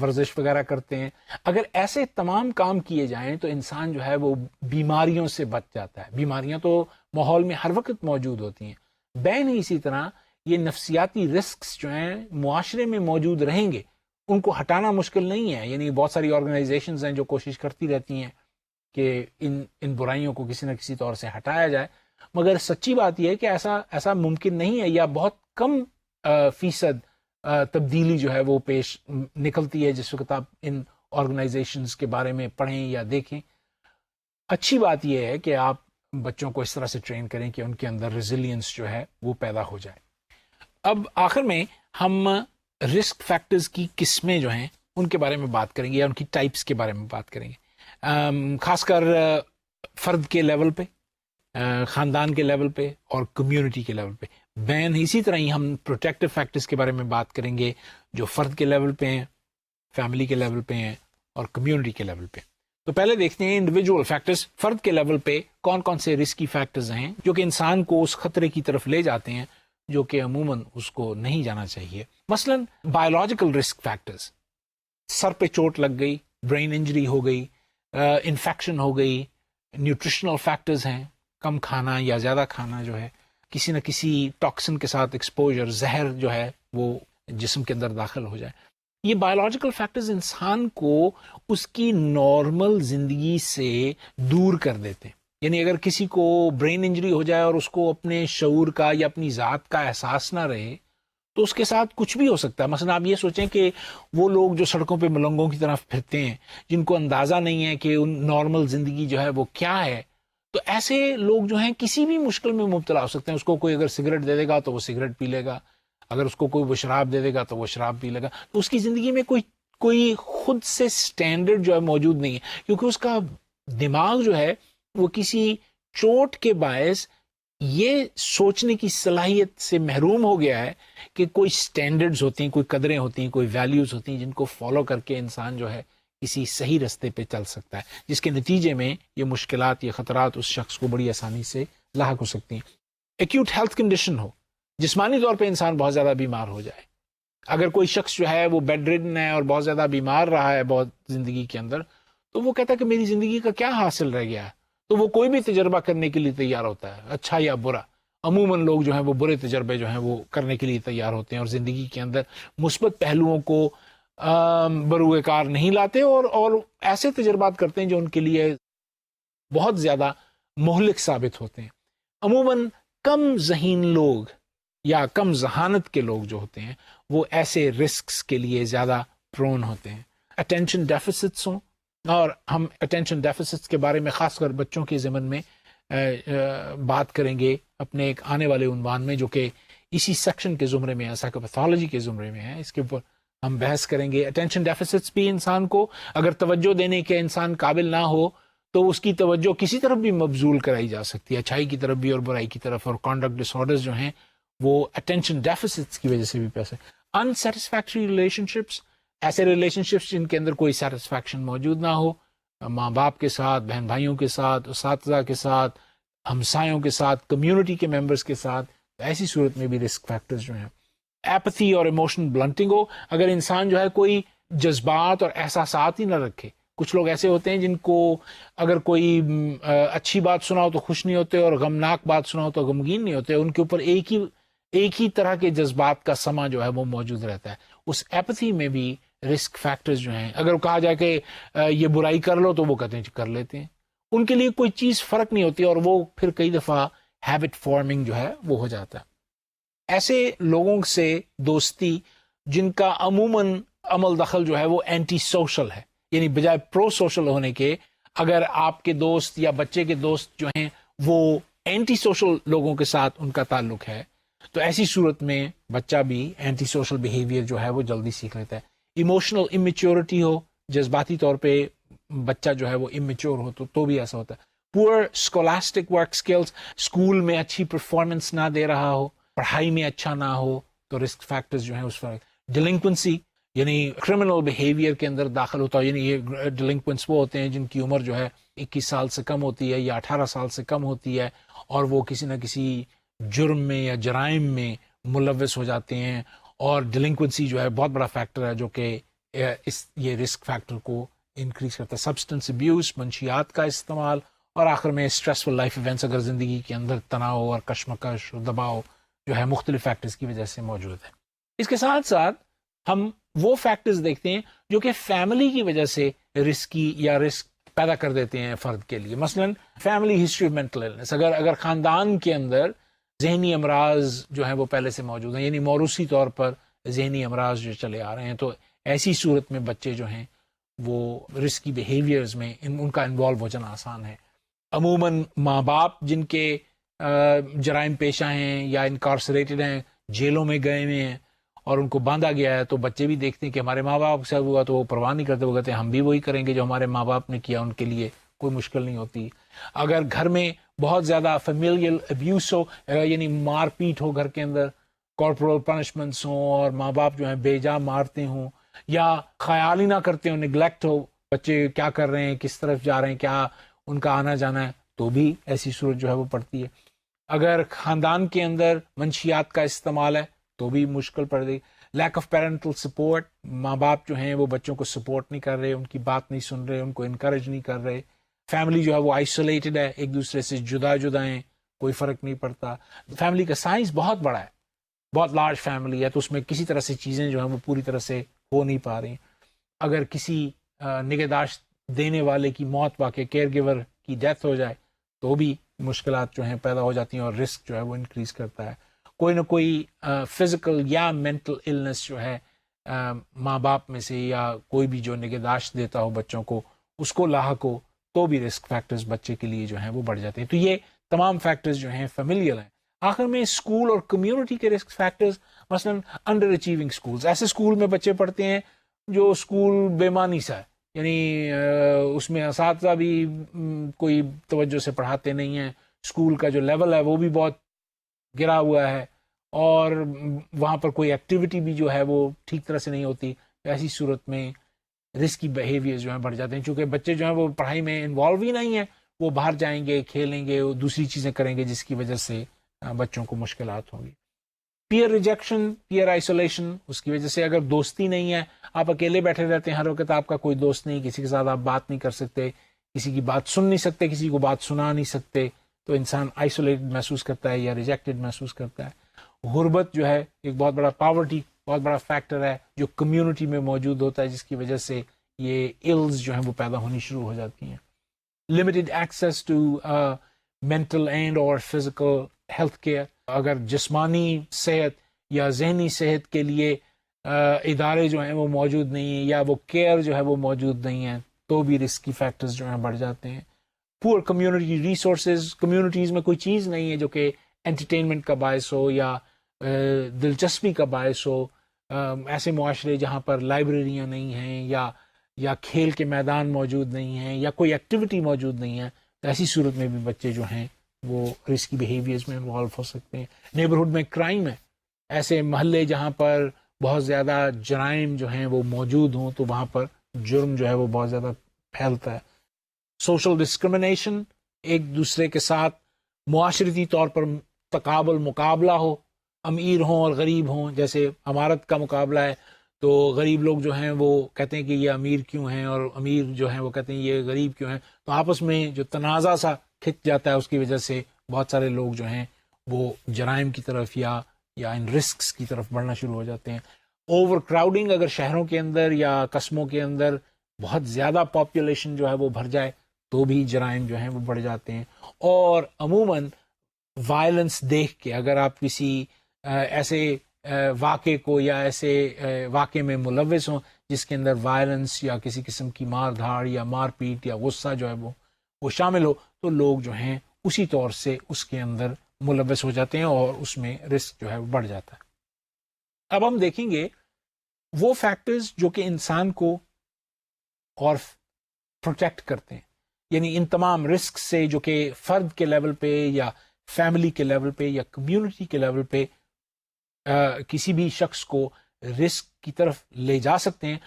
ورزش وغیرہ کرتے ہیں. اگر ایسے تمام کام کیے جائیں تو انسان جو ہے وہ بیماریوں سے بچ جاتا ہے. بیماریاں تو ماحول میں ہر وقت موجود ہوتی ہیں. نہیں اسی طرح یہ نفسیاتی رسکس جو ہیں معاشرے میں موجود رہیں گے، ان کو ہٹانا مشکل نہیں ہے. یعنی بہت ساری آرگنائزیشنز ہیں جو کوشش کرتی رہتی ہیں کہ ان برائیوں کو کسی نہ کسی طور سے ہٹایا جائے، مگر سچی بات یہ ہے کہ ایسا ممکن نہیں ہے یا بہت کم فیصد تبدیلی جو ہے وہ پیش نکلتی ہے جس وقت آپ ان آرگنائزیشنز کے بارے میں پڑھیں یا دیکھیں. اچھی بات یہ ہے کہ آپ بچوں کو اس طرح سے ٹرین کریں کہ ان کے اندر ریزیلینس جو ہے وہ پیدا ہو جائے. اب آخر میں ہم رسک فیکٹرز کی قسمیں جو ہیں ان کے بارے میں بات کریں گے یا ان کی ٹائپس کے بارے میں بات کریں گے، خاص کر فرد کے لیول پہ، خاندان کے لیول پہ اور کمیونٹی کے لیول پہ. اسی طرح ہی ہم پروٹیکٹیو فیکٹرز کے بارے میں بات کریں گے جو فرد کے لیول پہ ہیں، فیملی کے لیول پہ ہیں اور کمیونٹی کے لیول پہ. تو پہلے دیکھتے ہیں انڈیویجول فیکٹرز. فرد کے لیول پہ کون کون سے رسکی فیکٹرز ہیں جو کہ انسان کو اس خطرے کی طرف لے جاتے ہیں جو کہ عموماً اس کو نہیں جانا چاہیے. مثلا بایولوجیکل رسک فیکٹرز، سر پہ چوٹ لگ گئی، برین انجری ہو گئی، انفیکشن ہو گئی. نیوٹریشنل فیکٹرز ہیں، کم کھانا یا زیادہ کھانا جو ہے، کسی نہ کسی ٹاکسن کے ساتھ ایکسپوجر، زہر جو ہے وہ جسم کے اندر داخل ہو جائے. یہ بایولوجیکل فیکٹرز انسان کو اس کی نارمل زندگی سے دور کر دیتے ہیں. یعنی اگر کسی کو برین انجری ہو جائے اور اس کو اپنے شعور کا یا اپنی ذات کا احساس نہ رہے تو اس کے ساتھ کچھ بھی ہو سکتا ہے. مثلا آپ یہ سوچیں کہ وہ لوگ جو سڑکوں پہ ملنگوں کی طرف پھرتے ہیں جن کو اندازہ نہیں ہے کہ ان نارمل زندگی جو ہے وہ کیا ہے، تو ایسے لوگ جو ہیں کسی بھی مشکل میں مبتلا ہو سکتے ہیں. اس کو کوئی اگر سگریٹ دے دے گا تو وہ سگریٹ پی لے گا، اگر اس کو کوئی وہ شراب دے دے گا تو وہ شراب پی لے گا. تو اس کی زندگی میں کوئی خود سے سٹینڈرڈ جو ہے موجود نہیں ہے، کیونکہ اس کا دماغ جو ہے وہ کسی چوٹ کے باعث یہ سوچنے کی صلاحیت سے محروم ہو گیا ہے کہ کوئی سٹینڈرڈز ہوتی ہیں، کوئی قدریں ہوتی ہیں، کوئی ویلیوز ہوتی ہیں جن کو فالو کر کے انسان جو ہے کسی صحیح رستے پہ چل سکتا ہے، جس کے نتیجے میں یہ مشکلات، یہ خطرات اس شخص کو بڑی آسانی سے لاحق ہو سکتی ہیں. ایکیوٹ ہیلتھ کنڈیشن ہو، جسمانی طور پہ انسان بہت زیادہ بیمار ہو جائے. اگر کوئی شخص جو ہے وہ بیڈ ریڈن ہے اور بہت زیادہ بیمار رہا ہے بہت زندگی کے اندر، تو وہ کہتا ہے کہ میری زندگی کا کیا حاصل رہ گیا ہے، تو وہ کوئی بھی تجربہ کرنے کے لیے تیار ہوتا ہے، اچھا یا برا. عموماً لوگ جو ہیں وہ برے تجربے جو ہیں وہ کرنے کے لیے تیار ہوتے ہیں اور زندگی کے اندر مثبت پہلوؤں کو بروئے کار نہیں لاتے اور ایسے تجربات کرتے ہیں جو ان کے لیے بہت زیادہ مہلک ثابت ہوتے ہیں. عموماً کم ذہین لوگ یا کم ذہانت کے لوگ جو ہوتے ہیں وہ ایسے رسکس کے لیے زیادہ پرون ہوتے ہیں. اٹینشن ڈیفیسٹس ہوں، اور ہم اٹینشن ڈیفیسٹس کے بارے میں خاص کر بچوں کے ضمن میں بات کریں گے اپنے ایک آنے والے عنوان میں، جو کہ اسی سیکشن کے زمرے میں ہے، سائیکوپیتھولوجی کے زمرے میں ہے. اس کے اوپر ہم بحث کریں گے. اٹینشن ڈیفیسٹس بھی انسان کو اگر توجہ دینے کے انسان قابل نہ ہو تو اس کی توجہ کسی طرف بھی مبذول کرائی جا سکتی ہے، اچھائی کی طرف بھی اور برائی کی طرف. اور کانڈکٹ ڈس آرڈرز جو ہیں وہ اٹینشن ڈیفیسٹس کی وجہ سے بھی پیسے. انسیٹسفیکٹری ریلیشن شپس، ایسے ریلیشن شپس جن کے اندر کوئی سیٹسفیکشن موجود نہ ہو، ماں باپ کے ساتھ، بہن بھائیوں کے ساتھ، اساتذہ کے ساتھ، ہمسایوں کے ساتھ، کمیونٹی کے ممبرس کے ساتھ، ایسی صورت میں بھی رسک فیکٹرز جو ہیں. ایپتھی اور ایموشنل بلنٹنگ ہو، اگر انسان جو ہے کوئی جذبات اور احساسات ہی نہ رکھے. کچھ لوگ ایسے ہوتے ہیں جن کو اگر کوئی اچھی بات سنا ہو تو خوش نہیں ہوتے اور غمناک بات سنا ہو تو غمگین نہیں ہوتے. ان کے اوپر ایک ہی طرح کے جذبات کا سما جو ہے وہ موجود رہتا ہے. اس ایپتھی میں بھی رسک فیکٹرز جو ہیں، اگر کہا جائے کہ یہ برائی کر لو تو وہ کہتے ہیں کر لیتے ہیں. ان کے لیے کوئی چیز فرق نہیں ہوتی اور وہ پھر کئی دفعہ ہیبٹ فارمنگ جو ہے وہ ہو جاتا ہے. ایسے لوگوں سے دوستی جن کا عموماً عمل دخل جو ہے وہ اینٹی سوشل ہے، یعنی بجائے پرو سوشل ہونے کے، اگر آپ کے دوست یا بچے کے دوست جو ہیں وہ اینٹی سوشل لوگوں کے ساتھ ان کا تعلق ہے، تو ایسی صورت میں بچہ بھی اینٹی سوشل بیہیویئر جو ہے وہ جلدی سیکھ لیتا ہے. ایموشنل امیچیورٹی ہو، جذباتی طور پہ بچہ جو ہے وہ امیچور ہو تو بھی ایسا ہوتا ہے. پور اسکولاسٹک ورک سکلز، اسکول میں اچھی پرفارمنس نہ دے رہا ہو، پڑھائی میں اچھا نہ ہو، تو رسک فیکٹرز جو ہیں اس پر. ڈیلنکوینسی یعنی کرمنل بیہیویئر کے اندر داخل ہوتا ہے، یعنی یہ ڈیلنکوینٹس وہ ہوتے ہیں جن کی عمر جو ہے 21 سال سے کم ہوتی ہے یا 18 سال سے کم ہوتی ہے اور وہ کسی نہ کسی جرم میں یا جرائم میں ملوث ہو جاتے ہیں. اور ڈیلنکوینسی جو ہے بہت بڑا فیکٹر ہے جو کہ یہ رسک فیکٹر کو انکریز کرتا ہے. سبسٹنس ابیوز، منشیات کا استعمال، اور آخر میں اسٹریسفل لائف ایونٹس، اگر زندگی کے اندر تناؤ اور کشمکش اور دباؤ جو ہے مختلف فیکٹرز کی وجہ سے موجود ہے. اس کے ساتھ ساتھ ہم وہ فیکٹرز دیکھتے ہیں جو کہ فیملی کی وجہ سے رسکی یا رسک پیدا کر دیتے ہیں فرد کے لیے. مثلا family history of mental illness, اگر خاندان کے اندر ذہنی امراض جو ہیں وہ پہلے سے موجود ہیں، یعنی موروثی طور پر ذہنی امراض جو چلے آ رہے ہیں، تو ایسی صورت میں بچے جو ہیں وہ رسکی بیہیویئرز میں ان کا انوالو ہو جانا آسان ہے. عموماً ماں باپ جن کے جرائم پیشہ ہیں یا انکارسریٹڈ ہیں، جیلوں میں گئے ہوئے ہیں اور ان کو باندھا گیا ہے، تو بچے بھی دیکھتے ہیں کہ ہمارے ماں باپ سے ہوا تو وہ پرواہ نہیں کرتے، وہ کہتے ہیں ہم بھی وہی کریں گے جو ہمارے ماں باپ نے کیا، ان کے لیے کوئی مشکل نہیں ہوتی. اگر گھر میں بہت زیادہ فیملیل ابیوس ہو، یعنی مار پیٹ ہو گھر کے اندر، کارپورل پنشمنٹس ہوں اور ماں باپ جو ہیں بے جا مارتے ہوں یا خیال ہی نہ کرتے ہوں، نگلیکٹ ہو، بچے کیا کر رہے ہیں، کس طرف جا رہے ہیں، کیا ان کا آنا جانا ہے، تو بھی ایسی صورت جو ہے وہ پڑتی ہے. اگر خاندان کے اندر منشیات کا استعمال ہے تو بھی مشکل پڑ گئی. لیک آف پیرنٹل سپورٹ، ماں باپ جو ہیں وہ بچوں کو سپورٹ نہیں کر رہے، ان کی بات نہیں سن رہے، ان کو انکریج نہیں کر رہے. فیملی جو ہے وہ آئسولیٹڈ ہے، ایک دوسرے سے جدا جدا ہیں، کوئی فرق نہیں پڑتا. فیملی کا سائز بہت بڑا ہے، بہت لارج فیملی ہے تو اس میں کسی طرح سے چیزیں جو ہیں وہ پوری طرح سے ہو نہیں پا رہی. اگر کسی نگہداشت دینے والے کی موت واقع کیئر گیور کی ڈیتھ ہو جائے تو بھی مشکلات جو ہیں پیدا ہو جاتی ہیں اور رسک جو ہے وہ انکریز کرتا ہے. کوئی نہ کوئی فزیکل یا مینٹل النس جو ہے ماں باپ میں سے یا کوئی بھی جو نگہداشت دیتا ہو بچوں کو اس کو لاحق ہو تو بھی رسک فیکٹرز بچے کے لیے جو ہیں وہ بڑھ جاتے ہیں. تو یہ تمام فیکٹرز جو ہیں فیملیل ہیں. آخر میں اسکول اور کمیونٹی کے رسک فیکٹرز مثلا انڈر اچیوننگ اسکولز، ایسے اسکول میں بچے پڑھتے ہیں جو اسکول بے معنی سا ہے، یعنی اس میں اساتذہ بھی کوئی توجہ سے پڑھاتے نہیں ہیں، اسکول کا جو لیول ہے وہ بھی بہت گرا ہوا ہے اور وہاں پر کوئی ایکٹیویٹی بھی جو ہے وہ ٹھیک طرح سے نہیں ہوتی. ایسی صورت میں رسکی بیہیویئر جو ہیں بڑھ جاتے ہیں چونکہ بچے جو ہیں وہ پڑھائی میں انوالو ہی نہیں ہیں، وہ باہر جائیں گے، کھیلیں گے، وہ دوسری چیزیں کریں گے جس کی وجہ سے بچوں کو مشکلات ہوں گی. پیئر ریجیکشن، پیئر آئسولیشن، اس کی وجہ سے اگر دوستی نہیں ہے، آپ اکیلے بیٹھے رہتے ہیں، ہر وقت آپ کا کوئی دوست نہیں، کسی کے ساتھ آپ بات نہیں کر سکتے، کسی کی بات سن نہیں سکتے، کسی کو بات سنا نہیں سکتے، تو انسان آئسولیٹڈ محسوس کرتا ہے یا ریجیکٹڈ محسوس کرتا ہے. غربت جو ہے ایک بہت بڑا پاورٹی بہت بڑا فیکٹر ہے جو کمیونٹی میں موجود ہوتا ہے جس کی وجہ سے یہ الز جو ہیں وہ پیدا ہونی شروع ہو جاتی ہیں. Limited access to mental and اور فزیکل ہیلتھ کیئر، اگر جسمانی صحت یا ذہنی صحت کے لیے ادارے جو ہیں وہ موجود نہیں ہیں یا وہ کیئر جو ہے وہ موجود نہیں ہیں تو بھی رسکی فیکٹرز جو ہیں بڑھ جاتے ہیں. پور کمیونٹی ریسورسز، کمیونٹیز میں کوئی چیز نہیں ہے جو کہ انٹرٹینمنٹ کا باعث ہو یا دلچسپی کا باعث ہو. ایسے معاشرے جہاں پر لائبریریاں نہیں ہیں یا کھیل کے میدان موجود نہیں ہیں یا کوئی ایکٹیویٹی موجود نہیں ہے تو ایسی صورت میں بھی بچے جو ہیں وہ رسکی بیہیویئرز میں انوالو ہو سکتے ہیں. نیبرہڈ میں کرائم ہے، ایسے محلے جہاں پر بہت زیادہ جرائم جو ہیں وہ موجود ہوں تو وہاں پر جرم جو ہے وہ بہت زیادہ پھیلتا ہے. سوشل ڈسکرمنیشن، ایک دوسرے کے ساتھ معاشرتی طور پر تقابل مقابلہ ہو، امیر ہوں اور غریب ہوں، جیسے امارت کا مقابلہ ہے تو غریب لوگ جو ہیں وہ کہتے ہیں کہ یہ امیر کیوں ہیں اور امیر جو ہیں وہ کہتے ہیں یہ غریب کیوں ہیں، تو آپس میں جو تنازع سا کھنچ جاتا ہے اس کی وجہ سے بہت سارے لوگ جو ہیں وہ جرائم کی طرف یا ان رسکس کی طرف بڑھنا شروع ہو جاتے ہیں. اوور کراؤڈنگ، اگر شہروں کے اندر یا قصبوں کے اندر بہت زیادہ پاپولیشن جو ہے وہ بھر جائے تو بھی جرائم جو ہیں وہ بڑھ جاتے ہیں. اور عموماً وائلنس دیکھ کے اگر آپ کسی ایسے واقعے کو یا ایسے واقعے میں ملوث ہوں جس کے اندر وائلنس یا کسی قسم کی مار دھاڑ یا مار پیٹ یا غصہ جو ہے وہ شامل ہو تو لوگ جو ہیں اسی طور سے اس کے اندر ملوث ہو جاتے ہیں اور اس میں رسک جو ہے وہ بڑھ جاتا ہے. اب ہم دیکھیں گے وہ فیکٹرز جو کہ انسان کو اور پروٹیکٹ کرتے ہیں، یعنی ان تمام رسک سے جو کہ فرد کے لیول پہ یا فیملی کے لیول پہ یا کمیونٹی کے لیول پہ کسی بھی شخص کو رسک کی طرف لے جا سکتے ہیں.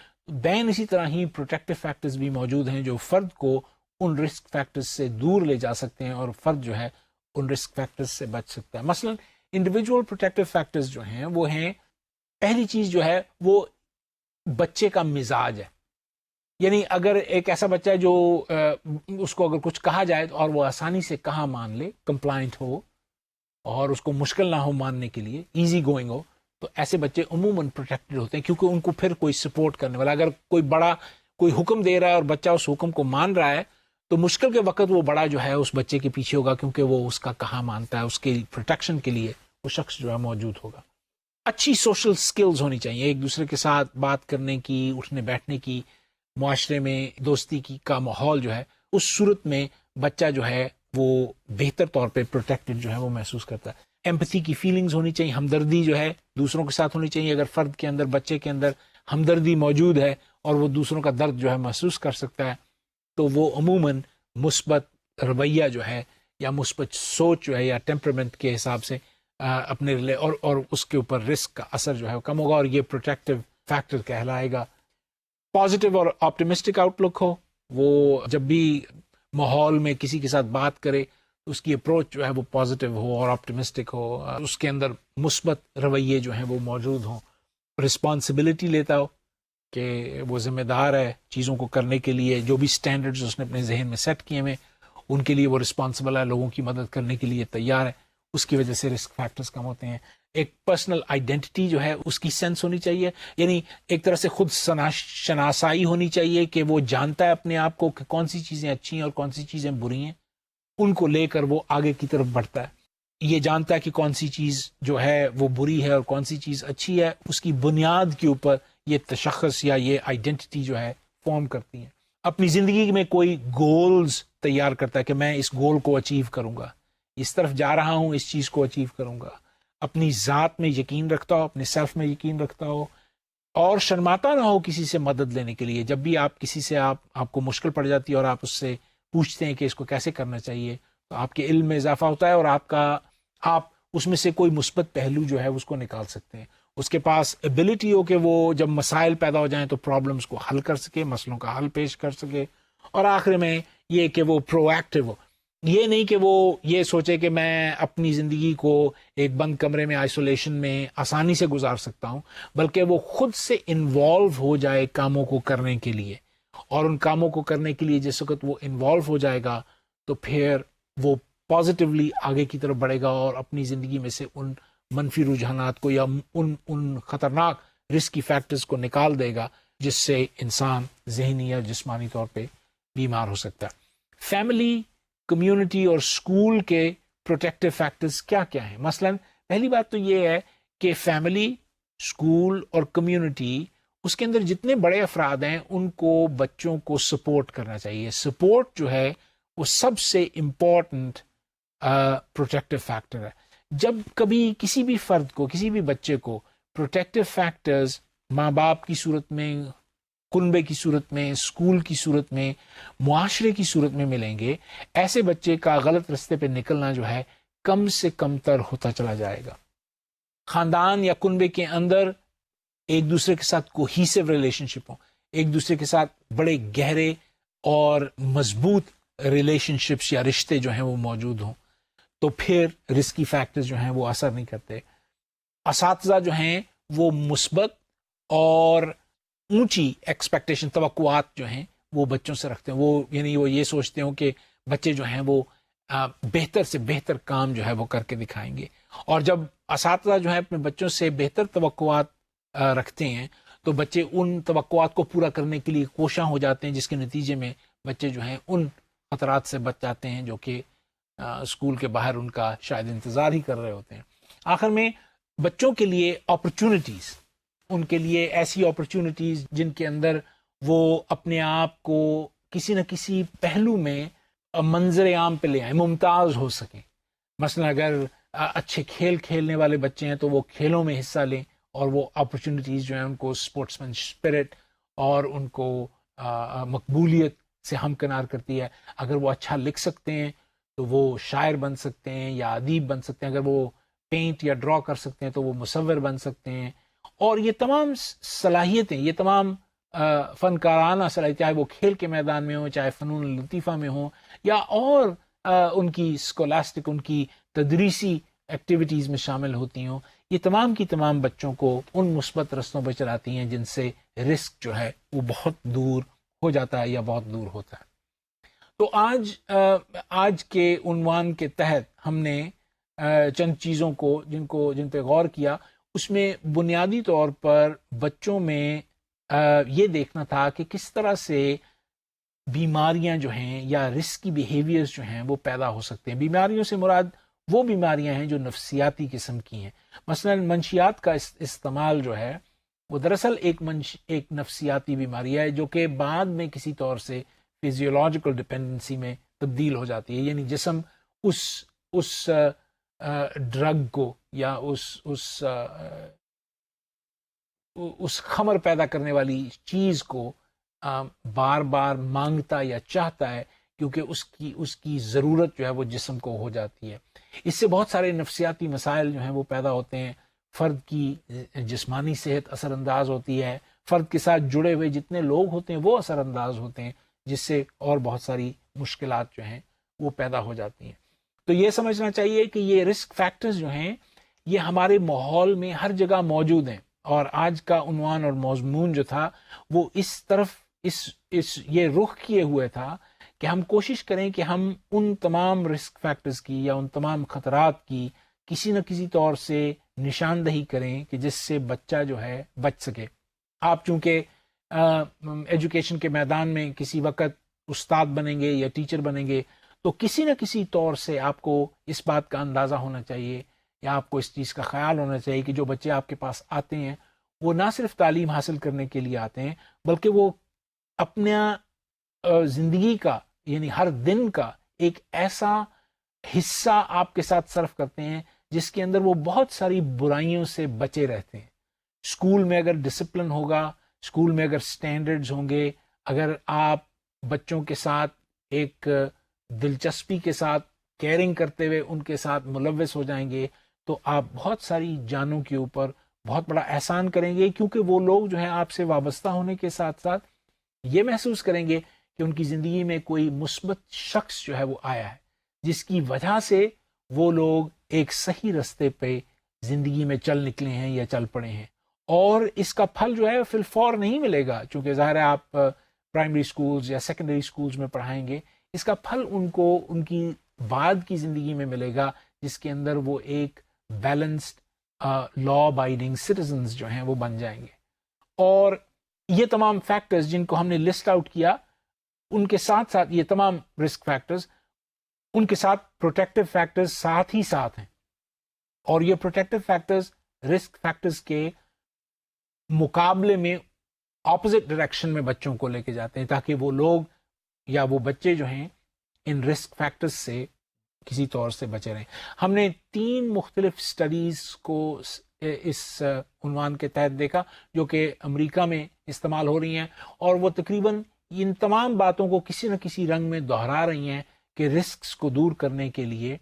بین اسی طرح ہی پروٹیکٹیو فیکٹرز بھی موجود ہیں جو فرد کو ان رسک فیکٹرز سے دور لے جا سکتے ہیں اور فرد جو ہے ان رسک فیکٹرز سے بچ سکتا ہے. مثلا انڈیویجول پروٹیکٹیو فیکٹرز جو ہیں وہ ہیں، پہلی چیز جو ہے وہ بچے کا مزاج ہے. یعنی اگر ایک ایسا بچہ ہے جو اس کو اگر کچھ کہا جائے اور وہ آسانی سے کہا مان لے، کمپلائنٹ ہو اور اس کو مشکل نہ ہو ماننے کے لیے، ایزی گوئنگ ہو، تو ایسے بچے عموماً پروٹیکٹڈ ہوتے ہیں کیونکہ ان کو پھر کوئی سپورٹ کرنے والا، اگر کوئی بڑا کوئی حکم دے رہا ہے اور بچہ اس حکم کو مان رہا ہے تو مشکل کے وقت وہ بڑا جو ہے اس بچے کے پیچھے ہوگا کیونکہ وہ اس کا کہا مانتا ہے، اس کے پروٹیکشن کے لیے وہ شخص جو ہے موجود ہوگا. اچھی سوشل سکلز ہونی چاہیے، ایک دوسرے کے ساتھ بات کرنے کی، اٹھنے بیٹھنے کی، معاشرے میں دوستی کی کا ماحول جو ہے، اس صورت میں بچہ جو ہے وہ بہتر طور پہ پروٹیکٹڈ جو ہے وہ محسوس کرتا ہے. ایمپتھی کی فیلنگز ہونی چاہیے، ہمدردی جو ہے دوسروں کے ساتھ ہونی چاہیے. اگر فرد کے اندر، بچے کے اندر ہمدردی موجود ہے اور وہ دوسروں کا درد جو ہے محسوس کر سکتا ہے تو وہ عموماً مثبت رویہ جو ہے یا مثبت سوچ جو ہے یا ٹیمپرمنٹ کے حساب سے اپنے اور اس کے اوپر رسک کا اثر جو ہے وہ کم ہوگا اور یہ پروٹیکٹیو فیکٹر کہلائے گا. پازیٹیو اور آپٹیمسٹک آؤٹ لک ہو، وہ جب بھی ماحول میں کسی کے ساتھ بات کرے اس کی اپروچ جو ہے وہ پازیٹیو ہو اور آپٹیمسٹک ہو، اس کے اندر مثبت رویے جو ہیں وہ موجود ہوں. رسپانسبلٹی لیتا ہو کہ وہ ذمہ دار ہے چیزوں کو کرنے کے لیے، جو بھی سٹینڈرڈز اس نے اپنے ذہن میں سیٹ کیے ہوئے ان کے لیے وہ رسپانسبل ہے، لوگوں کی مدد کرنے کے لیے تیار ہے، اس کی وجہ سے رسک فیکٹرز کم ہوتے ہیں. ایک پرسنل آئیڈینٹی جو ہے اس کی سینس ہونی چاہیے، یعنی ایک طرح سے خود شناسائی ہونی چاہیے کہ وہ جانتا ہے اپنے آپ کو کہ کون سی چیزیں اچھی ہیں اور کون سی چیزیں بری ہیں، ان کو لے کر وہ آگے کی طرف بڑھتا ہے، یہ جانتا ہے کہ کون سی چیز جو ہے وہ بری ہے اور کون سی چیز اچھی ہے، اس کی بنیاد کے اوپر یہ تشخص یا یہ آئیڈینٹی جو ہے فارم کرتی ہیں۔ اپنی زندگی میں کوئی گولز تیار کرتا ہے کہ میں اس گول کو اچیو کروں گا، اس طرف جا رہا ہوں، اس چیز کو اچیو کروں گا، اپنی ذات میں یقین رکھتا ہو، اپنے سیلف میں یقین رکھتا ہو، اور شرماتا نہ ہو کسی سے مدد لینے کے لیے۔ جب بھی آپ کسی سے آپ کو مشکل پڑ جاتی ہے اور آپ اس سے پوچھتے ہیں کہ اس کو کیسے کرنا چاہیے، تو آپ کے علم میں اضافہ ہوتا ہے اور آپ اس میں سے کوئی مثبت پہلو جو ہے اس کو نکال سکتے ہیں۔ اس کے پاس ایبلٹی ہو کہ وہ جب مسائل پیدا ہو جائیں تو پرابلمس کو حل کر سکے، مسئلوں کا حل پیش کر سکے، اور آخر میں یہ کہ وہ پرو ایکٹیو ہو، یہ نہیں کہ وہ یہ سوچے کہ میں اپنی زندگی کو ایک بند کمرے میں آئسولیشن میں آسانی سے گزار سکتا ہوں، بلکہ وہ خود سے انوالو ہو جائے کاموں کو کرنے کے لیے، اور ان کاموں کو کرنے کے لیے جس وقت وہ انوالو ہو جائے گا تو پھر وہ پازیٹیولی آگے کی طرف بڑھے گا اور اپنی زندگی میں سے ان منفی رجحانات کو یا ان خطرناک رسکی فیکٹرز کو نکال دے گا جس سے انسان ذہنی یا جسمانی طور پہ بیمار ہو سکتا ہے۔ فیملی، کمیونٹی اور اسکول کے پروٹیکٹیو فیکٹرز کیا کیا ہیں؟ مثلا پہلی بات تو یہ ہے کہ فیملی، اسکول اور کمیونٹی، اس کے اندر جتنے بڑے افراد ہیں ان کو بچوں کو سپورٹ کرنا چاہیے۔ سپورٹ جو ہے وہ سب سے امپورٹنٹ پروٹیکٹیو فیکٹر ہے۔ جب کبھی کسی بھی فرد کو، کسی بھی بچے کو پروٹیکٹیو فیکٹرز ماں باپ کی صورت میں، کنبے کی صورت میں، اسکول کی صورت میں، معاشرے کی صورت میں ملیں گے، ایسے بچے کا غلط رستے پہ نکلنا جو ہے کم سے کم تر ہوتا چلا جائے گا۔ خاندان یا کنبے کے اندر ایک دوسرے کے ساتھ کوہیسو ریلیشن شپ ہوں، ایک دوسرے کے ساتھ بڑے گہرے اور مضبوط ریلیشن شپس یا رشتے جو ہیں وہ موجود ہوں، تو پھر رسکی فیکٹرز جو ہیں وہ اثر نہیں کرتے۔ اساتذہ جو ہیں وہ مثبت اور اونچی ایکسپیکٹیشن، توقعات جو ہیں وہ بچوں سے رکھتے ہیں، وہ یعنی وہ یہ سوچتے ہوں کہ بچے جو ہیں وہ بہتر سے بہتر کام جو ہے وہ کر کے دکھائیں گے، اور جب اساتذہ جو ہیں اپنے بچوں سے بہتر توقعات رکھتے ہیں تو بچے ان توقعات کو پورا کرنے کے لیے کوشاں ہو جاتے ہیں، جس کے نتیجے میں بچے جو ہیں ان خطرات سے بچ جاتے ہیں جو کہ اسکول کے باہر ان کا شاید انتظار ہی کر رہے ہوتے ہیں۔ آخر میں بچوں کے لیے اپرچونٹیز، ان کے لیے ایسی اپرچونٹیز جن کے اندر وہ اپنے آپ کو کسی نہ کسی پہلو میں منظر عام پہ لے آئیں، ممتاز ہو سکیں۔ مثلا اگر اچھے کھیل کھیلنے والے بچے ہیں تو وہ کھیلوں میں حصہ لیں، اور وہ اپرچونٹیز جو ہیں ان کو اسپورٹس مین اسپرٹ اور ان کو مقبولیت سے ہمکنار کرتی ہے۔ اگر وہ اچھا لکھ سکتے ہیں تو وہ شاعر بن سکتے ہیں یا ادیب بن سکتے ہیں، اگر وہ پینٹ یا ڈرا کر سکتے ہیں تو وہ مصور بن سکتے ہیں، اور یہ تمام صلاحیتیں، یہ تمام فنکارانہ صلاحیت، چاہے وہ کھیل کے میدان میں ہوں، چاہے فنون لطیفہ میں ہوں، یا اور ان کی اسکولاسٹک، ان کی تدریسی ایکٹیویٹیز میں شامل ہوتی ہوں، یہ تمام کی تمام بچوں کو ان مثبت رستوں پہ چلاتی ہیں جن سے رسک جو ہے وہ بہت دور ہو جاتا ہے یا بہت دور ہوتا ہے۔ تو آج کے عنوان کے تحت ہم نے چند چیزوں کو جن پہ غور کیا، اس میں بنیادی طور پر بچوں میں یہ دیکھنا تھا کہ کس طرح سے بیماریاں جو ہیں یا رسکی بیہیویئرز جو ہیں وہ پیدا ہو سکتے ہیں۔ بیماریوں سے مراد وہ بیماریاں ہیں جو نفسیاتی قسم کی ہیں۔ مثلا منشیات کا استعمال جو ہے وہ دراصل ایک نفسیاتی بیماری ہے جو کہ بعد میں کسی طور سے فزیولوجیکل ڈپینڈنسی میں تبدیل ہو جاتی ہے، یعنی جسم اس ڈرگ کو یا اس خمر پیدا کرنے والی چیز کو بار بار مانگتا یا چاہتا ہے، کیونکہ اس کی ضرورت جو ہے وہ جسم کو ہو جاتی ہے۔ اس سے بہت سارے نفسیاتی مسائل جو ہیں وہ پیدا ہوتے ہیں، فرد کی جسمانی صحت اثر انداز ہوتی ہے، فرد کے ساتھ جڑے ہوئے جتنے لوگ ہوتے ہیں وہ اثر انداز ہوتے ہیں، جس سے اور بہت ساری مشکلات جو ہیں وہ پیدا ہو جاتی ہیں۔ تو یہ سمجھنا چاہیے کہ یہ رسک فیکٹرز جو ہیں یہ ہمارے ماحول میں ہر جگہ موجود ہیں، اور آج کا عنوان اور مضمون جو تھا وہ اس طرف یہ رخ کیے ہوئے تھا کہ ہم کوشش کریں کہ ہم ان تمام رسک فیکٹرز کی یا ان تمام خطرات کی کسی نہ کسی طور سے نشاندہی کریں کہ جس سے بچہ جو ہے بچ سکے. آپ چونکہ ایجوکیشن کے میدان میں کسی وقت استاد بنیں گے یا ٹیچر بنیں گے تو کسی نہ کسی طور سے آپ کو اس بات کا اندازہ ہونا چاہیے یا آپ کو اس چیز کا خیال ہونا چاہیے کہ جو بچے آپ کے پاس آتے ہیں وہ نہ صرف تعلیم حاصل کرنے کے لیے آتے ہیں بلکہ وہ اپنا زندگی کا یعنی ہر دن کا ایک ایسا حصہ آپ کے ساتھ صرف کرتے ہیں جس کے اندر وہ بہت ساری برائیوں سے بچے رہتے ہیں. اسکول میں اگر ڈسپلن ہوگا، اسکول میں اگر سٹینڈرڈز ہوں گے، اگر آپ بچوں کے ساتھ ایک دلچسپی کے ساتھ کیئرنگ کرتے ہوئے ان کے ساتھ ملوث ہو جائیں گے تو آپ بہت ساری جانوں کے اوپر بہت بڑا احسان کریں گے، کیونکہ وہ لوگ جو ہیں آپ سے وابستہ ہونے کے ساتھ ساتھ یہ محسوس کریں گے کہ ان کی زندگی میں کوئی مثبت شخص جو ہے وہ آیا ہے جس کی وجہ سے وہ لوگ ایک صحیح رستے پہ زندگی میں چل نکلے ہیں یا چل پڑے ہیں. اور اس کا پھل جو ہے فی الفور نہیں ملے گا، چونکہ ظاہر ہے آپ پرائمری سکولز یا سیکنڈری سکولز میں پڑھائیں گے. اس کا پھل ان کو ان کی بعد کی زندگی میں ملے گا جس کے اندر وہ ایک بیلنسڈ لا ابائڈنگ سٹیزنز جو ہیں وہ بن جائیں گے. اور یہ تمام فیکٹرز جن کو ہم نے لسٹ آؤٹ کیا ان کے ساتھ ساتھ یہ تمام رسک فیکٹرز ان کے ساتھ پروٹیکٹیو فیکٹرز ساتھ ہی ساتھ ہیں. اور یہ پروٹیکٹیو فیکٹرز رسک فیکٹرز کے مقابلے میں اپوزٹ ڈائریکشن میں بچوں کو لے کے جاتے ہیں تاکہ وہ لوگ یا وہ بچے جو ہیں ان رسک فیکٹرز سے کسی طور سے بچے رہیں. ہم نے 3 مختلف سٹڈیز کو اس عنوان کے تحت دیکھا جو کہ امریکہ میں استعمال ہو رہی ہیں اور وہ تقریباً ان تمام باتوں کو کسی نہ کسی رنگ میں دہرا رہی ہیں کہ رسکس کو دور کرنے کے لیے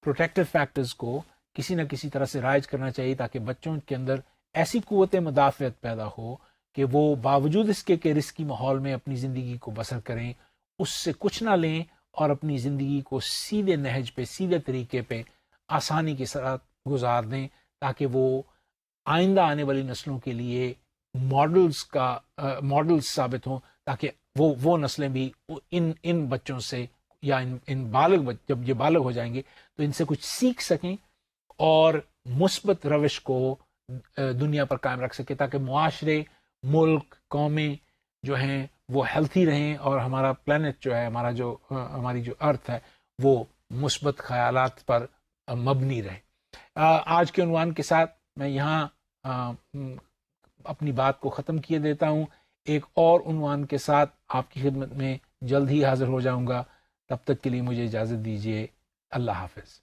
پروٹیکٹیو فیکٹرز کو کسی نہ کسی طرح سے رائج کرنا چاہیے تاکہ بچوں کے اندر ایسی قوت مدافعت پیدا ہو کہ وہ باوجود اس کے کہ رسکی ماحول میں اپنی زندگی کو بسر کریں، اس سے کچھ نہ لیں اور اپنی زندگی کو سیدھے نہج پہ سیدھے طریقے پہ آسانی کے ساتھ گزار دیں تاکہ وہ آئندہ آنے والی نسلوں کے لیے ماڈلز ثابت ہوں تاکہ وہ نسلیں بھی ان بچوں سے یا ان بالغ جب یہ بالغ ہو جائیں گے تو ان سے کچھ سیکھ سکیں اور مثبت روش کو دنیا پر قائم رکھ سکے تاکہ معاشرے، ملک، قومیں جو ہیں وہ ہیلتھی رہیں اور ہمارا پلانٹ جو ہے ہماری جو ارتھ ہے وہ مثبت خیالات پر مبنی رہے. آج کے عنوان کے ساتھ میں یہاں اپنی بات کو ختم کیے دیتا ہوں. ایک اور عنوان کے ساتھ آپ کی خدمت میں جلد ہی حاضر ہو جاؤں گا. تب تک کے لیے مجھے اجازت دیجیے. اللہ حافظ.